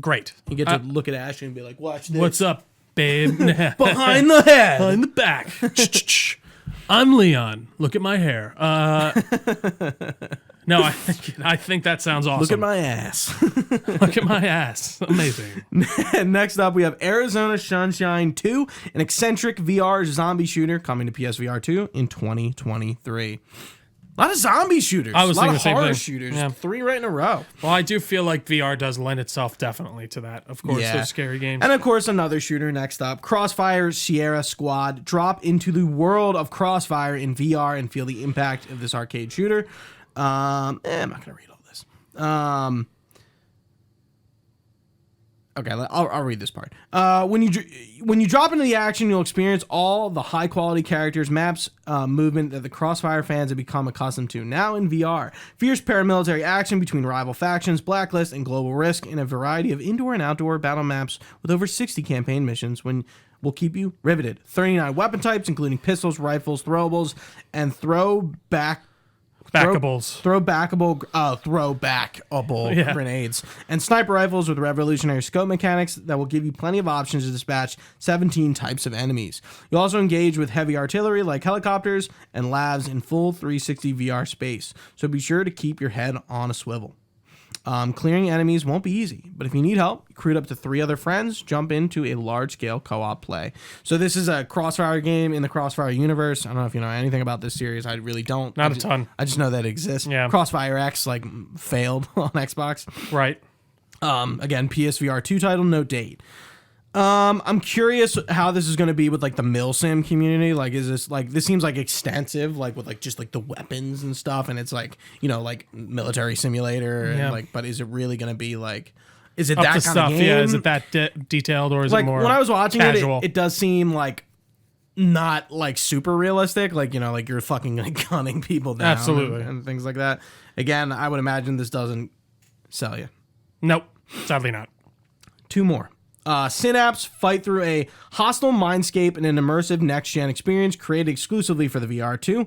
great. You get to look at Ashley and be like, "Watch this." What's up? Babe, behind the head, behind the back. I'm Leon. Look at my hair. No, I think that sounds awesome. Look at my ass. Look at my ass. Amazing. Next up, we have Arizona Sunshine 2, an eccentric VR zombie shooter coming to PSVR 2 in 2023. A lot of zombie shooters. I was a lot thinking of horror the same shooters. Yeah. 3 right in a row. Well, I do feel like VR does lend itself definitely to that. Of course, those scary games. And of course, another shooter next up. Crossfire Sierra Squad. Drop into the world of Crossfire in VR and feel the impact of this arcade shooter. I'm not gonna read all this. Okay, I'll read this part. When you drop into the action, you'll experience all the high quality characters, maps, movement that the Crossfire fans have become accustomed to. Now in VR, fierce paramilitary action between rival factions, Blacklist, and Global Risk in a variety of indoor and outdoor battle maps with over 60 campaign missions will keep you riveted. 39 weapon types, including pistols, rifles, throwables, and throwbackable grenades and sniper rifles with revolutionary scope mechanics that will give you plenty of options to dispatch 17 types of enemies. You'll also engage with heavy artillery like helicopters and lavs in full 360 VR space, so be sure to keep your head on a swivel. Clearing enemies won't be easy, but if you need help, recruit up to 3 other friends, jump into a large-scale co-op play. So this is a Crossfire game in the Crossfire universe. I don't know if you know anything about this series. I really don't. Not a ton. I just know that it exists. Yeah. Crossfire X failed on Xbox. Right. Again, PSVR 2 title, no date. I'm curious how this is going to be with the milsim community. Is this this seems extensive, with just the weapons and stuff, and it's military simulator, and but is it really going to be is it up that to kind stuff? of game? Yeah, is it that detailed, or is it more when I was watching casual? it does seem not super realistic, you're fucking gunning people down, Absolutely, and things like that. Again, I would imagine this doesn't sell you. Nope, sadly not. 2 more. Synapse fight through a hostile mindscape in an immersive next-gen experience created exclusively for the VR2.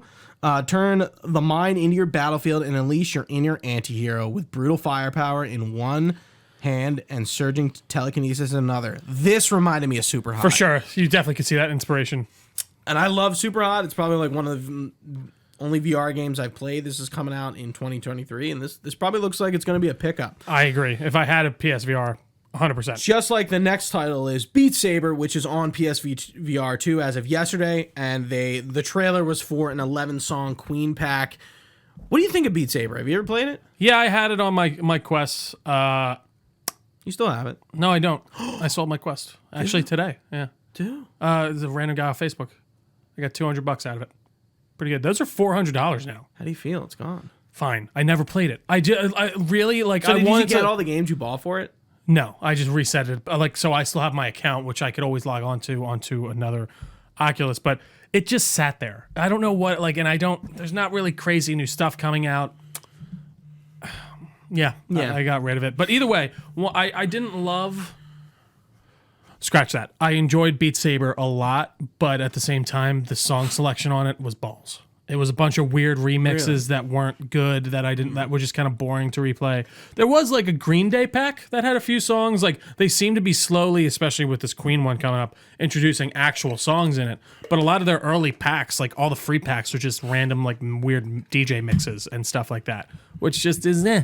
Turn the mind into your battlefield and unleash your inner anti-hero with brutal firepower in one hand and surging telekinesis in another. This reminded me of Super Hot. For sure. You definitely could see that inspiration. And I love Super Hot. It's probably one of the only VR games I've played. This is coming out in 2023, and this probably looks like it's going to be a pickup. I agree. If I had a PSVR, 100%. Just like the next title is Beat Saber, which is on PSVR 2 as of yesterday, and the trailer was for an 11-song Queen pack. What do you think of Beat Saber? Have you ever played it? Yeah, I had it on my Quest. You still have it? No, I don't. I sold my Quest actually today. Yeah, Dude. There's a random guy on Facebook. I got $200 out of it. Pretty good. Those are $400 now. How do you feel? It's gone. Fine. I never played it. I really like. So I did wanted you get to, all the games you bought for it? No, I just reset it. So I still have my account, which I could always log onto another Oculus, but it just sat there. I don't know what there's not really crazy new stuff coming out. Yeah. I got rid of it. But either way, I didn't love. Scratch that. I enjoyed Beat Saber a lot, but at the same time, the song selection on it was balls. It was a bunch of weird remixes that weren't good, that were just kind of boring to replay. There was a Green Day pack that had a few songs. They seem to be slowly, especially with this Queen one coming up, introducing actual songs in it. But a lot of their early packs, all the free packs, are just random, weird DJ mixes and stuff like that, which just is eh.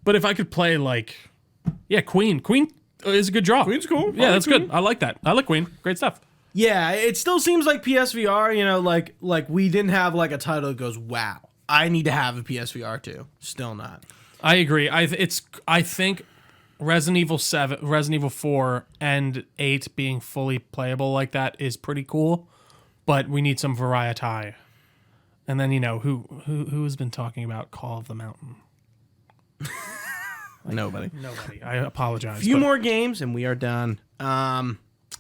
But if I could play, Queen is a good draw. Queen's cool. Yeah, that's good. I like that. I like Queen. Great stuff. Yeah, it still seems like PSVR, like we didn't have a title that goes, wow, I need to have a PSVR 2. Still not. I agree. I think Resident Evil 7, Resident Evil 4, and 8 being fully playable like that is pretty cool, but we need some variety. And then who has been talking about Call of the Mountain? Nobody. I apologize. A few more games and we are done.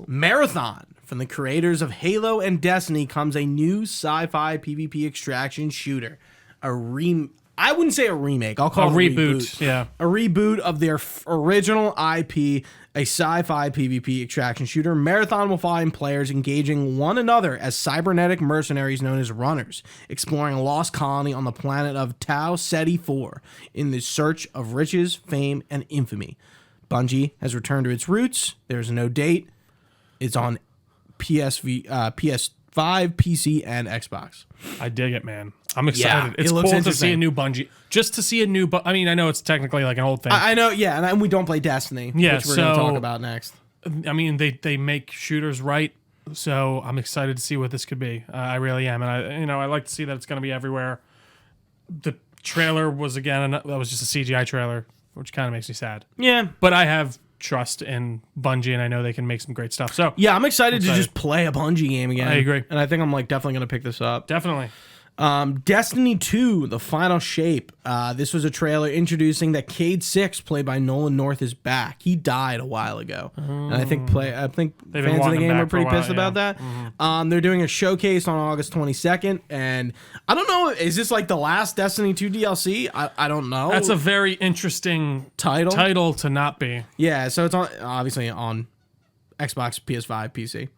Marathon. From the creators of Halo and Destiny comes a new sci-fi PvP extraction shooter. I wouldn't say a remake. I'll call it a reboot. Yeah. A reboot of their original IP, a sci-fi PvP extraction shooter. Marathon will find players engaging one another as cybernetic mercenaries known as runners, exploring a lost colony on the planet of Tau Ceti 4 in the search of riches, fame, and infamy. Bungie has returned to its roots. There's no date. It's on PS5, PC, and Xbox. I dig it, man. I'm excited. Yeah, it's cool to see a new Bungie. Just to see a new... I mean, I know it's technically an old thing. I know, yeah, and we don't play Destiny, which we're going to talk about next. I mean, they make shooters right, so I'm excited to see what this could be. I really am, and I like to see that it's going to be everywhere. The trailer was, again, that was just a CGI trailer, which kind of makes me sad. Yeah. But I have trust in Bungie, and I know they can make some great stuff. So yeah, I'm excited to just play a Bungie game again. I agree. And I think I'm definitely going to pick this up. Definitely. Destiny 2, The Final Shape. This was a trailer introducing that Cade 6, played by Nolan North, is back. He died a while ago. And I think fans of the game are pretty pissed about that. They're doing a showcase on August 22nd. And I don't know, is this like the last Destiny 2 DLC? I don't know. That's a very interesting title to not be. Yeah, so it's obviously on Xbox, PS5, PC.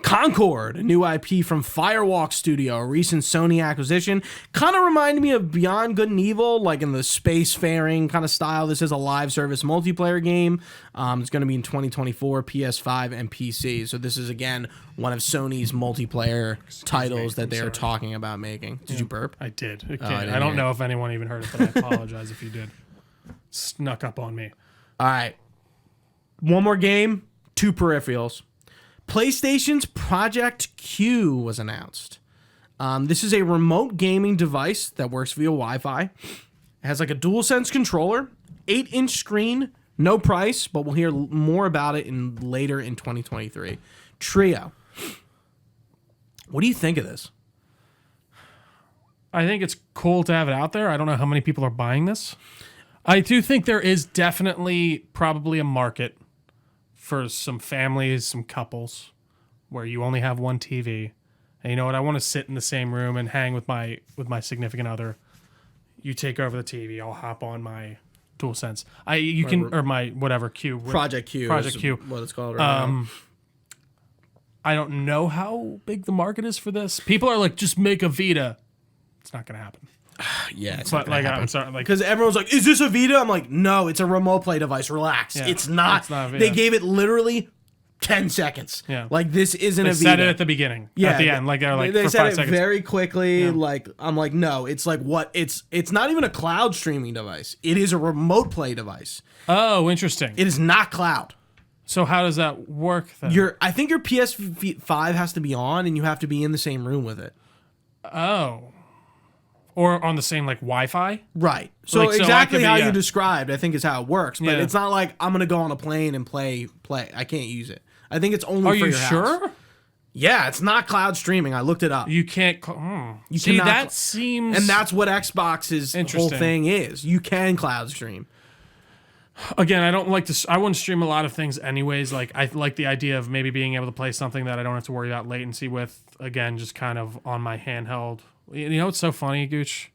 Concord, a new IP from Firewalk Studio, a recent Sony acquisition. Kind of reminded me of Beyond Good and Evil, like in the spacefaring kind of style. This is a live service multiplayer game. It's going to be in 2024, PS5 and PC. So this is, again, one of Sony's multiplayer titles that they are talking about making. Did you burp? I did. I don't know if anyone even heard it, but I apologize if you did. Snuck up on me. All right. One more game, 2 peripherals. PlayStation's Project Q was announced. This is a remote gaming device that works via Wi-Fi. It has like a DualSense controller, 8-inch screen, no price, but we'll hear more about it later in 2023. Trio, what do you think of this? I think it's cool to have it out there. I don't know how many people are buying this. I do think there is definitely probably a market for some families, some couples, where you only have one TV, and you know what? I want to sit in the same room and hang with my significant other. You take over the TV. I'll hop on my DualSense. Or my whatever Q. Project Q. Project Q. What it's called right now. I don't know how big the market is for this. People are like, just make a Vita. It's not going to happen. Yeah, it's but not like I'm sorry, like, because everyone's like, "Is this a Vita?" I'm like, "No, it's a remote play device. Relax, yeah, it's not." They gave it literally 10 seconds. Yeah, like this isn't a Vita. They said it at the beginning. Yeah, at the end, like they're like they for said 5 it seconds. very quickly. Yeah. Like I'm like, no, it's like what? It's not even a cloud streaming device. It is a remote play device. Oh, interesting. It is not cloud. So how does that work then? I think your PS5 has to be on, and you have to be in the same room with it. Oh. Or on the same like Wi-Fi, right? So like, exactly how you described, I think, is how it works. But it's not like I'm gonna go on a plane and play. I can't use it. I think it's only. Are for you your sure? House. Yeah, it's not cloud streaming. I looked it up. You can't. You see, that seems, and that's what Xbox's whole thing is. You can cloud stream. Again, I don't like to. I wouldn't stream a lot of things anyways. Like I like the idea of maybe being able to play something that I don't have to worry about latency with. Again, just kind of on my handheld. You know what's so funny, Gooch?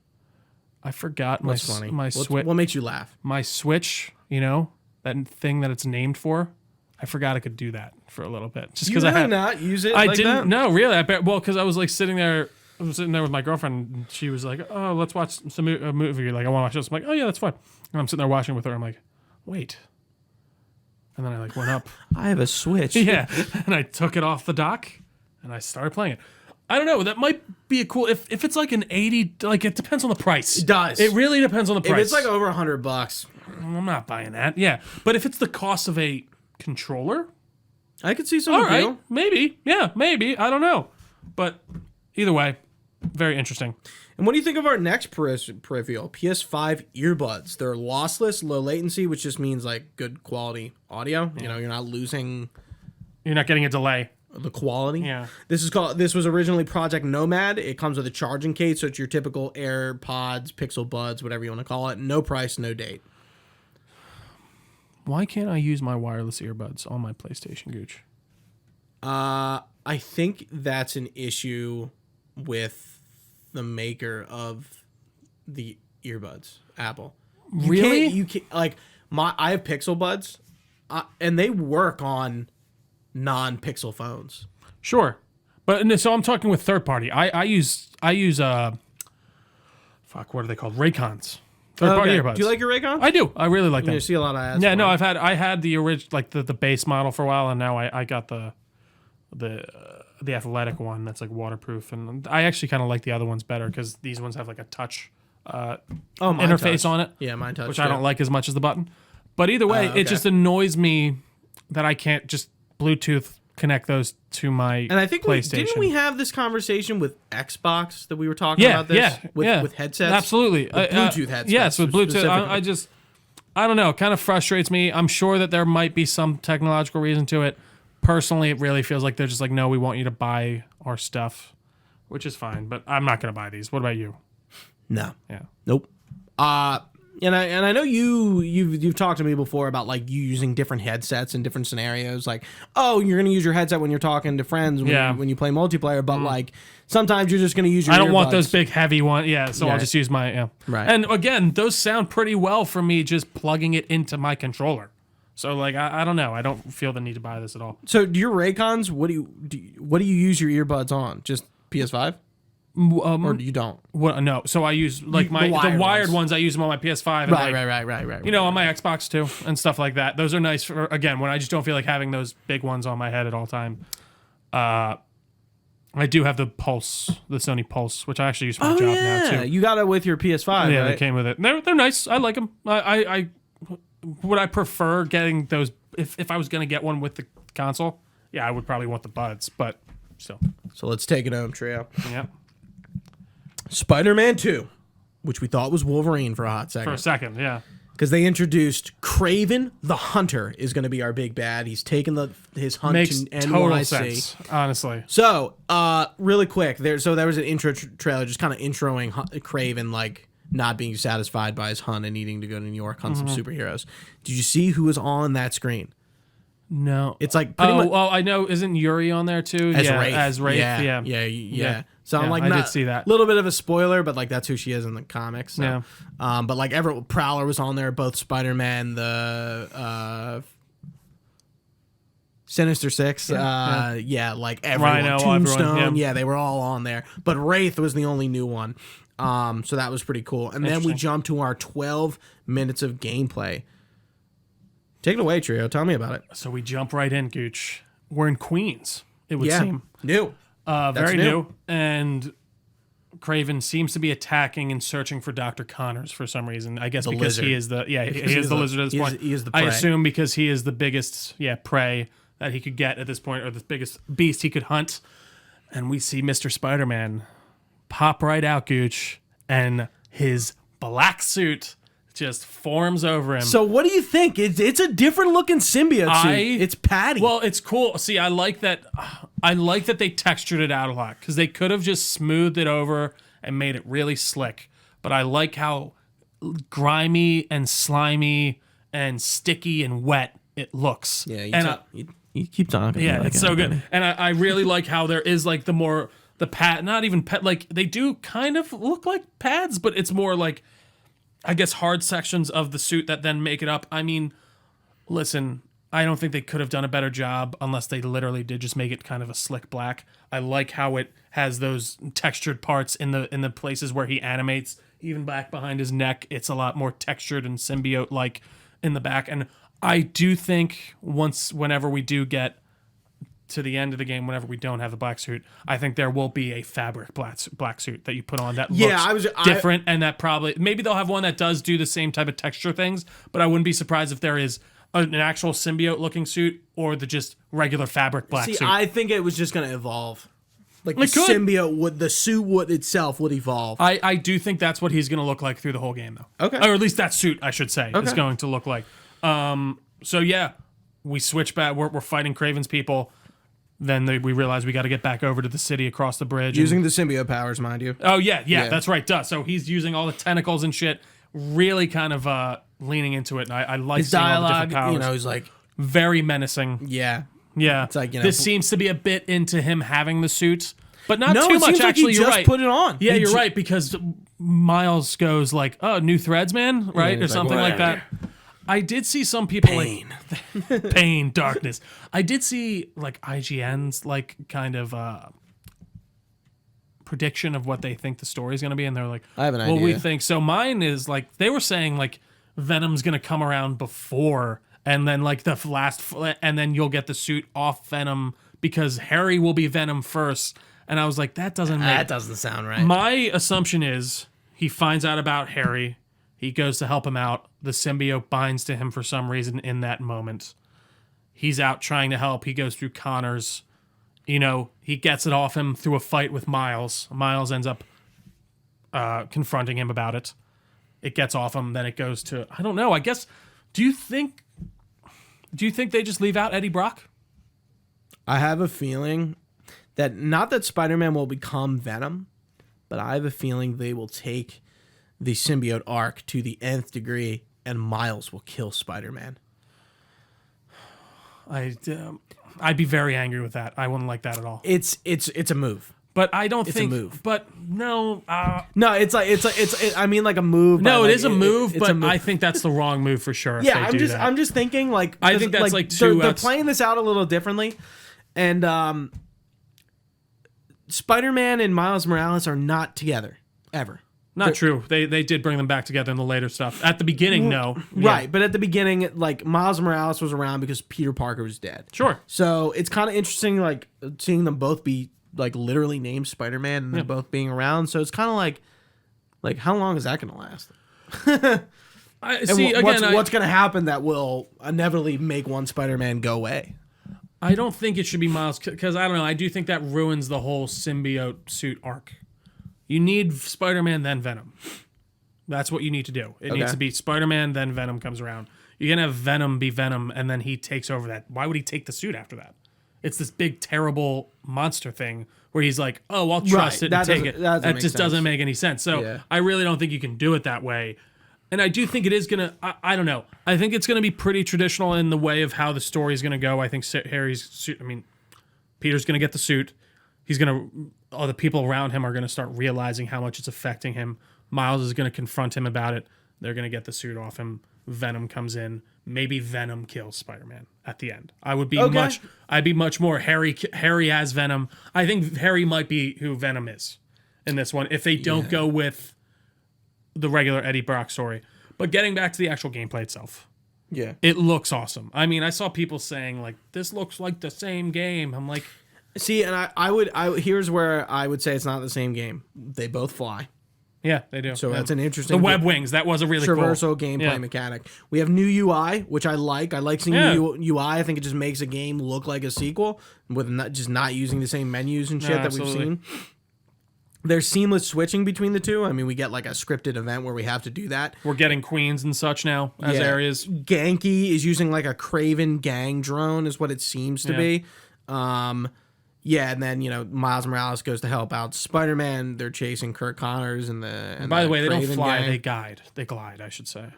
I forgot my Switch. What makes you laugh? My Switch, you know, that thing that it's named for. I forgot I could do that for a little bit. Just because I had not use it. I like didn't. That? No, really. Because I was like sitting there. I was sitting there with my girlfriend, and she was like, "Oh, let's watch a movie." Like, I want to watch this. I'm like, "Oh yeah, that's fine." And I'm sitting there watching with her. I'm like, "Wait." And then I like went up. I have a Switch. Yeah, and I took it off the dock, and I started playing it. I don't know. That might be a cool. If it's like an 80, like it depends on the price. It does. It really depends on the price. If it's like over $100, I'm not buying that. Yeah, but if it's the cost of a controller, I could see some all appeal. right, maybe. Yeah, maybe. I don't know. But either way, very interesting. And what do you think of our next peripheral? PS5 earbuds. They're lossless, low latency, which just means like good quality audio. Yeah. You know, you're not losing. You're not getting a delay. The quality. Yeah. This was originally Project Nomad. It comes with a charging case, so it's your typical AirPods, Pixel Buds, whatever you want to call it. No price, no date. Why can't I use my wireless earbuds on my PlayStation, Gooch? I think that's an issue with the maker of the earbuds, Apple. Really? You can't like I have Pixel Buds, and they work on non-Pixel phones. Sure, but so I'm talking with third party. I use what are they called? Raycons. Third party earbuds. Do you like your Raycons? I do. I really like them. You see a lot of ads. Yeah, no, I had the original, like the base model for a while, and now I got the athletic one that's like waterproof, and I actually kind of like the other ones better because these ones have like a touch interface on it. Yeah, mine touch, which I don't like as much as the button. But either way, it just annoys me that I can't just Bluetooth connect those to my and I think PlayStation. Didn't we have this conversation with Xbox that we were talking about this? With headsets? Absolutely. With Bluetooth headsets. Yes, with Bluetooth. I don't know. It kind of frustrates me. I'm sure that there might be some technological reason to it. Personally, it really feels like they're just like, no, we want you to buy our stuff. which is fine. But I'm not gonna buy these. What about you? No. Yeah. Nope. And I know you've talked to me before about like you using different headsets in different scenarios. Like, oh, you're gonna use your headset when you're talking to friends when you play multiplayer, but like sometimes you're just gonna use your. I don't earbuds. Want those big heavy ones. Yeah, so I'll just use my Right. And again, those sound pretty well for me just plugging it into my controller. So like I don't know. I don't feel the need to buy this at all. So do your Raycons? What do you use your earbuds on? Just PS5? Or you don't? What? No. So I use like the wired ones. I use them on my PS5. And Right. You know, on my Xbox too, and stuff like that. Those are nice for again when I just don't feel like having those big ones on my head at all time. I do have the Sony Pulse, which I actually use for my job now too. You got it with your PS5. Yeah, right? they came with it. They're nice. I like them. I would I prefer getting those if I was gonna get one with the console. Yeah, I would probably want the buds, but still. So let's take it home, Trio. Yeah. Spider-Man 2, which we thought was Wolverine for a hot second. For a second, yeah. Because they introduced Kraven the Hunter is going to be our big bad. He's taking his hunt Makes to NYC. total sense, honestly. So, really quick, there was an intro trailer just kind of introing Kraven, like, not being satisfied by his hunt and needing to go to New York, hunt some superheroes. Did you see who was on that screen? No. It's like pretty much... I know. Isn't Yuri on there too? Wraith. As Wraith. Yeah. So I'm like, I did see that. A little bit of a spoiler, but like that's who she is in the comics. So. Yeah. But like Prowler was on there, both Spider-Man, the Sinister Six, like everyone, Rhino, Tombstone, everyone, they were all on there. But Wraith was the only new one. So that was pretty cool. And then we jumped to our 12 minutes of gameplay. Take it away, Trio. Tell me about it. So we jump right in, Gooch. We're in Queens, it would seem. New. Very new. And Kraven seems to be attacking and searching for Dr. Connors for some reason. I guess because lizard. he is the lizard at this point. He is the I prey. assume because he is the biggest prey that he could get at this point, or the biggest beast he could hunt. And we see Mr. Spider-Man pop right out, Gooch, and his black suit just forms over him. So what do you think? It's a different looking symbiote suit. It's Patty. Well, it's cool. See, I like that. I like that they textured it out a lot because they could have just smoothed it over and made it really slick. But I like how grimy and slimy and sticky and wet it looks. Yeah, you keep talking. Yeah, it's so good. And I really like how there is like the pad, not even pet, like they do kind of look like pads, but it's more like, I guess, hard sections of the suit that then make it up. I mean, listen, I don't think they could have done a better job unless they literally did just make it kind of a slick black. I like how it has those textured parts in the places where he animates, even back behind his neck. It's a lot more textured and symbiote-like in the back. And I do think whenever we do get to the end of the game, whenever we don't have the black suit, I think there will be a fabric black suit that you put on that looks different, and that maybe they'll have one that does do the same type of texture things, but I wouldn't be surprised if there is an actual symbiote looking suit or the just regular fabric black suit. I think it was just going to evolve. Like the symbiote the suit itself would evolve. I do think that's what he's going to look like through the whole game, though. Okay. Or at least that suit, I should say, is going to look like. So yeah, we switch back. We're fighting Kraven's people. Then we realize we got to get back over to the city across the bridge. Using the symbiote powers, mind you. Oh, yeah, that's right. Duh. So he's using all the tentacles and shit, really kind of leaning into it. And I like his seeing dialogue, all the different powers. he's like... Very menacing. Yeah. Yeah. It's like, this seems to be a bit into him having the suit, but not no, too it much, seems like actually. He you're just right. put it on. Yeah, you're right, because Miles goes like, oh, new threads, man, right? Or something like that. I did see some people pain, darkness. I did see like IGN's like kind of prediction of what they think the story is going to be, and they're like, I have an idea. Well, we think so. Mine is like they were saying like Venom's going to come around before, and then like the last, and then you'll get the suit off Venom because Harry will be Venom first. And I was like, that doesn't sound right. My assumption is he finds out about Harry. He goes to help him out. The symbiote binds to him for some reason in that moment. He's out trying to help. He goes through Connors. He gets it off him through a fight with Miles. Miles ends up confronting him about it. It gets off him. Then it goes to, I don't know. I guess, do you think they just leave out Eddie Brock? I have a feeling that not that Spider-Man will become Venom, but I have a feeling they will take the symbiote arc to the nth degree, and Miles will kill Spider-Man. I'd be very angry with that. I wouldn't like that at all. It's a move. But I don't think. It's a move. But no. No, it's I mean, like a move. No, it is a move, it's but a move. I think that's the wrong move for sure. Yeah, if I'm just thinking like I think that's like two. They're playing this out a little differently, and Spider-Man and Miles Morales are not together ever. Not true. They did bring them back together in the later stuff. At the beginning, no. Right, Yeah. but at the beginning, like Miles Morales was around because Peter Parker was dead. Sure. So it's kind of interesting, like seeing them both be like literally named Spider-Man and them both being around. So it's kind of like how long is that going to last? What's going to happen that will inevitably make one Spider-Man go away? I don't think it should be Miles because I don't know. I do think that ruins the whole symbiote suit arc. You need Spider-Man, then Venom. That's what you need to do. It needs to be Spider-Man, then Venom comes around. You can have Venom be Venom, and then he takes over that. Why would he take the suit after that? It's this big, terrible monster thing where he's like, oh, I'll trust it and take it. That just doesn't make any sense. So I really don't think you can do it that way. And I do think it is going to, I don't know. I think it's going to be pretty traditional in the way of how the story is going to go. I think Harry's suit, Peter's going to get the suit. He's going to, all the people around him are going to start realizing how much it's affecting him. Miles is going to confront him about it. They're going to get the suit off him. Venom comes in. Maybe Venom kills Spider-Man at the end. I'd be much more Harry as Venom. I think Harry might be who Venom is in this one if they don't go with the regular Eddie Brock story. But getting back to the actual gameplay itself. Yeah. It looks awesome. I mean, I saw people saying like this looks like the same game. I'm like, see, and here's where I would say it's not the same game. They both fly. Yeah, they do. So that's an interesting. The web wings, that was a really traversal cool gameplay mechanic. We have new UI, which I like. I like seeing new UI. I think it just makes a game look like a sequel with not using the same menus and shit that we've seen. There's seamless switching between the two. I mean, we get like a scripted event where we have to do that. We're getting queens and such now as areas. Genki is using like a Craven gang drone is what it seems to be. Yeah, and then, Miles Morales goes to help out Spider-Man. They're chasing Kirk Connors and by the way, they Craven don't fly, gang. they glide, I should say.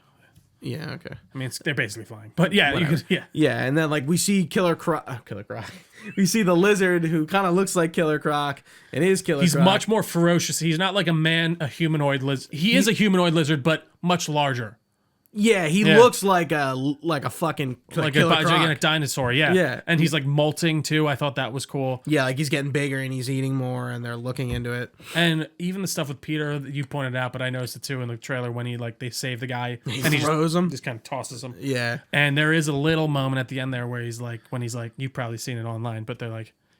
Yeah, okay. I mean, they're basically flying. But yeah, you could, Yeah, and then we see Killer Croc. We see the lizard who kind of looks like Killer Croc and is Killer Croc. He's much more ferocious. He's not like a humanoid lizard. He is a humanoid lizard, but much larger. Yeah, he looks like a fucking like Killer a gigantic dinosaur. Yeah, and he's like molting too. I thought that was cool. Yeah, like he's getting bigger and he's eating more, and they're looking into it. And even the stuff with Peter that you pointed out, but I noticed it too in the trailer when they save the guy and he throws him, just kind of tosses him. Yeah, and there is a little moment at the end there where he's like, you've probably seen it online, but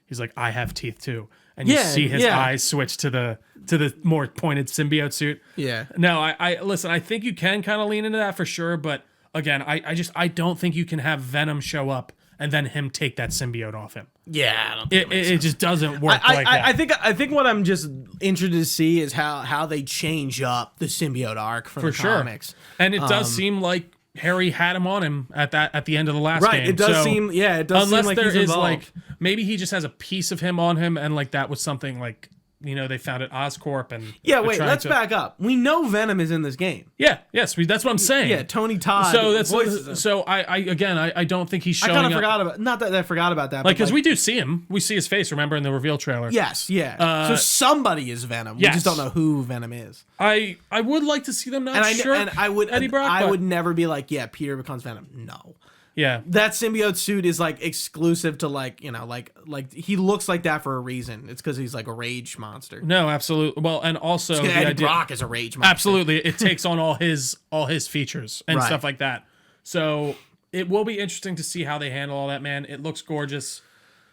he's like, I have teeth too. And you see his eyes switch to the more pointed symbiote suit. Yeah. No, I listen, I think you can kind of lean into that for sure, but again, I don't think you can have Venom show up and then him take that symbiote off him. Yeah, I don't think it just doesn't work like that. I think what I'm just interested to see is how they change up the symbiote arc from the comics. And it does seem like Harry had him on him at the end of the last game. Right, it does seem unless like there he's is involved. Maybe he just has a piece of him on him and that was something they found at Oscorp and let's back up. We know Venom is in this game. Yes, that's what I'm saying. Yeah, Tony Todd. So I don't think he's showing up. I kind of forgot about not that I forgot about that, because we do see him. We see his face, remember, in the reveal trailer. Yes, yeah. So somebody is Venom. We just don't know who Venom is. I would like to see them not I would Eddie Brock, I would never be like, yeah, Peter becomes Venom. No. Yeah, that symbiote suit is exclusive to he looks like that for a reason. It's because he's like a rage monster. No, absolutely. Well, and also Eddie Brock is a rage monster. Absolutely, it takes on all his features and stuff like that. So it will be interesting to see how they handle all that. Man, it looks gorgeous.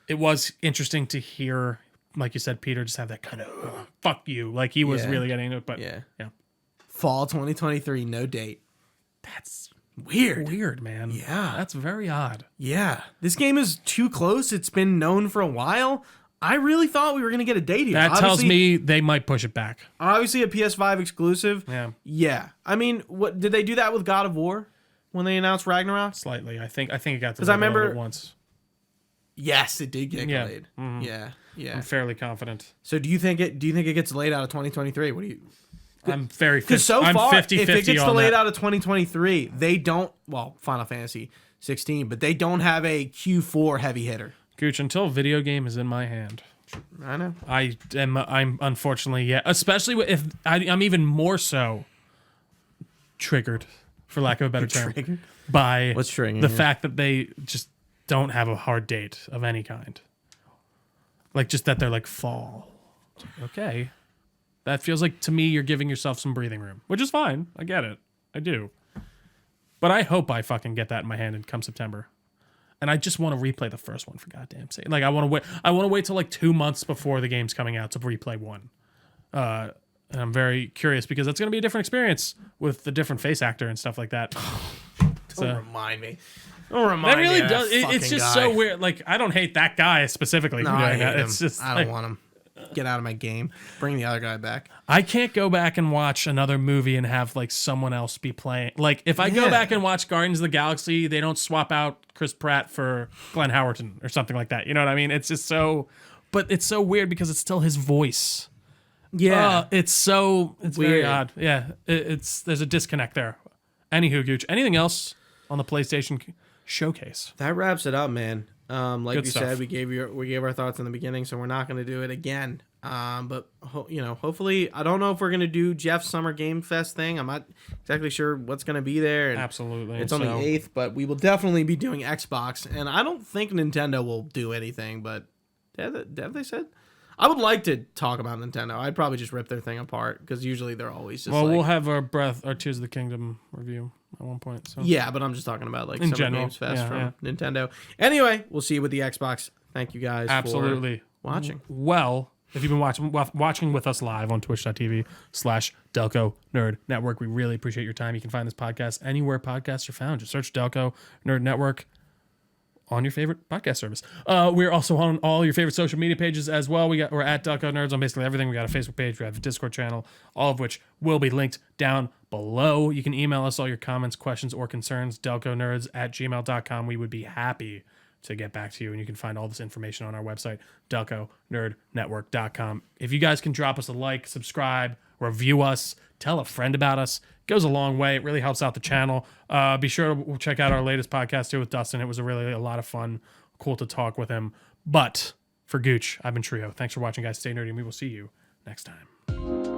It was interesting to hear, like you said, Peter just have that kind of fuck you, like he was really getting into it. But yeah, fall 2023, no date. That's weird, man. Yeah. That's very odd. Yeah. This game is too close. It's been known for a while. I really thought we were going to get a date here. That tells me they might push it back. Obviously a PS5 exclusive. Yeah. Yeah. I mean, what did they do that with God of War when they announced Ragnarok? Slightly. I think it got to I remember once. Yes, it did get Yeah. delayed. Mm-hmm. Yeah. I'm fairly confident. So do you think it gets delayed out of 2023? What do you? I'm very Because so far, 50-50 if it gets on delayed that. out of 2023, they don't. Well, Final Fantasy 16, but they don't have a Q4 heavy hitter. Gooch, until video game is in my hand. I know. I'm unfortunately, especially if I'm even more so triggered, for lack of a better term, by What's triggering the you? fact that they just don't have a hard date of any kind. Like, just that they're like fall. Okay. That feels like, to me, you're giving yourself some breathing room, which is fine. I get it. I do. But I hope I fucking get that in my hand and come September. And I just want to replay the first one, for goddamn sake. Like, I want to wait till like 2 months before the game's coming out to replay one. And I'm very curious because that's going to be a different experience with the different face actor and stuff like that. Don't remind me. Don't remind That really me. does. It's just so weird. Like, I don't hate that guy specifically for No, I doing hate that. him. It's just I like, don't want him. Get out of my game. Bring the other guy back. I can't go back and watch another movie and have like someone else be playing. Like, if I go back and watch Guardians of the Galaxy, they don't swap out Chris Pratt for Glenn Howerton or something like that. You know what I mean? It's just so, but it's so weird because it's still his voice. Yeah. It's weird. very odd. Yeah, there's a disconnect there. Anywho, Gooch, anything else on the PlayStation showcase? That wraps it up, man. Like Good you stuff. said, we gave our thoughts in the beginning, so we're not going to do it again. But hopefully, I don't know if we're going to do Jeff's Summer Game Fest thing. I'm not exactly sure what's going to be there. And Absolutely. it's on the 8th, but we will definitely be doing Xbox. And I don't think Nintendo will do anything, but have they said? I would like to talk about Nintendo. I'd probably just rip their thing apart because usually they're always just Well, we'll have our Tears of the Kingdom review at one point. So yeah, but I'm just talking about like in Summer general, Games Fest yeah, from Nintendo. Anyway, we'll see you with the Xbox. Thank you guys absolutely for watching. Well, if you've been watching with us live on twitch.tv/Delco Nerd Network, we really appreciate your time. You can find this podcast anywhere podcasts are found. Just search Delco Nerd Network on your favorite podcast service. We're also on all your favorite social media pages as well. We're at Delco Nerds on basically everything. We got a Facebook page, we have a Discord channel, all of which will be linked down below. You can email us all your comments, questions, or concerns, delconerds@gmail.com. We would be happy to get back to you, and you can find all this information on our website, delconerdnetwork.com. If you guys can drop us a like, subscribe, review us, tell a friend about us, it goes a long way. It really helps out the channel. Be sure to check out our latest podcast too with Dustin. It was really a lot of fun. Cool to talk with him. But for Gooch, I've been Trio. Thanks for watching, guys. Stay nerdy, and we will see you next time.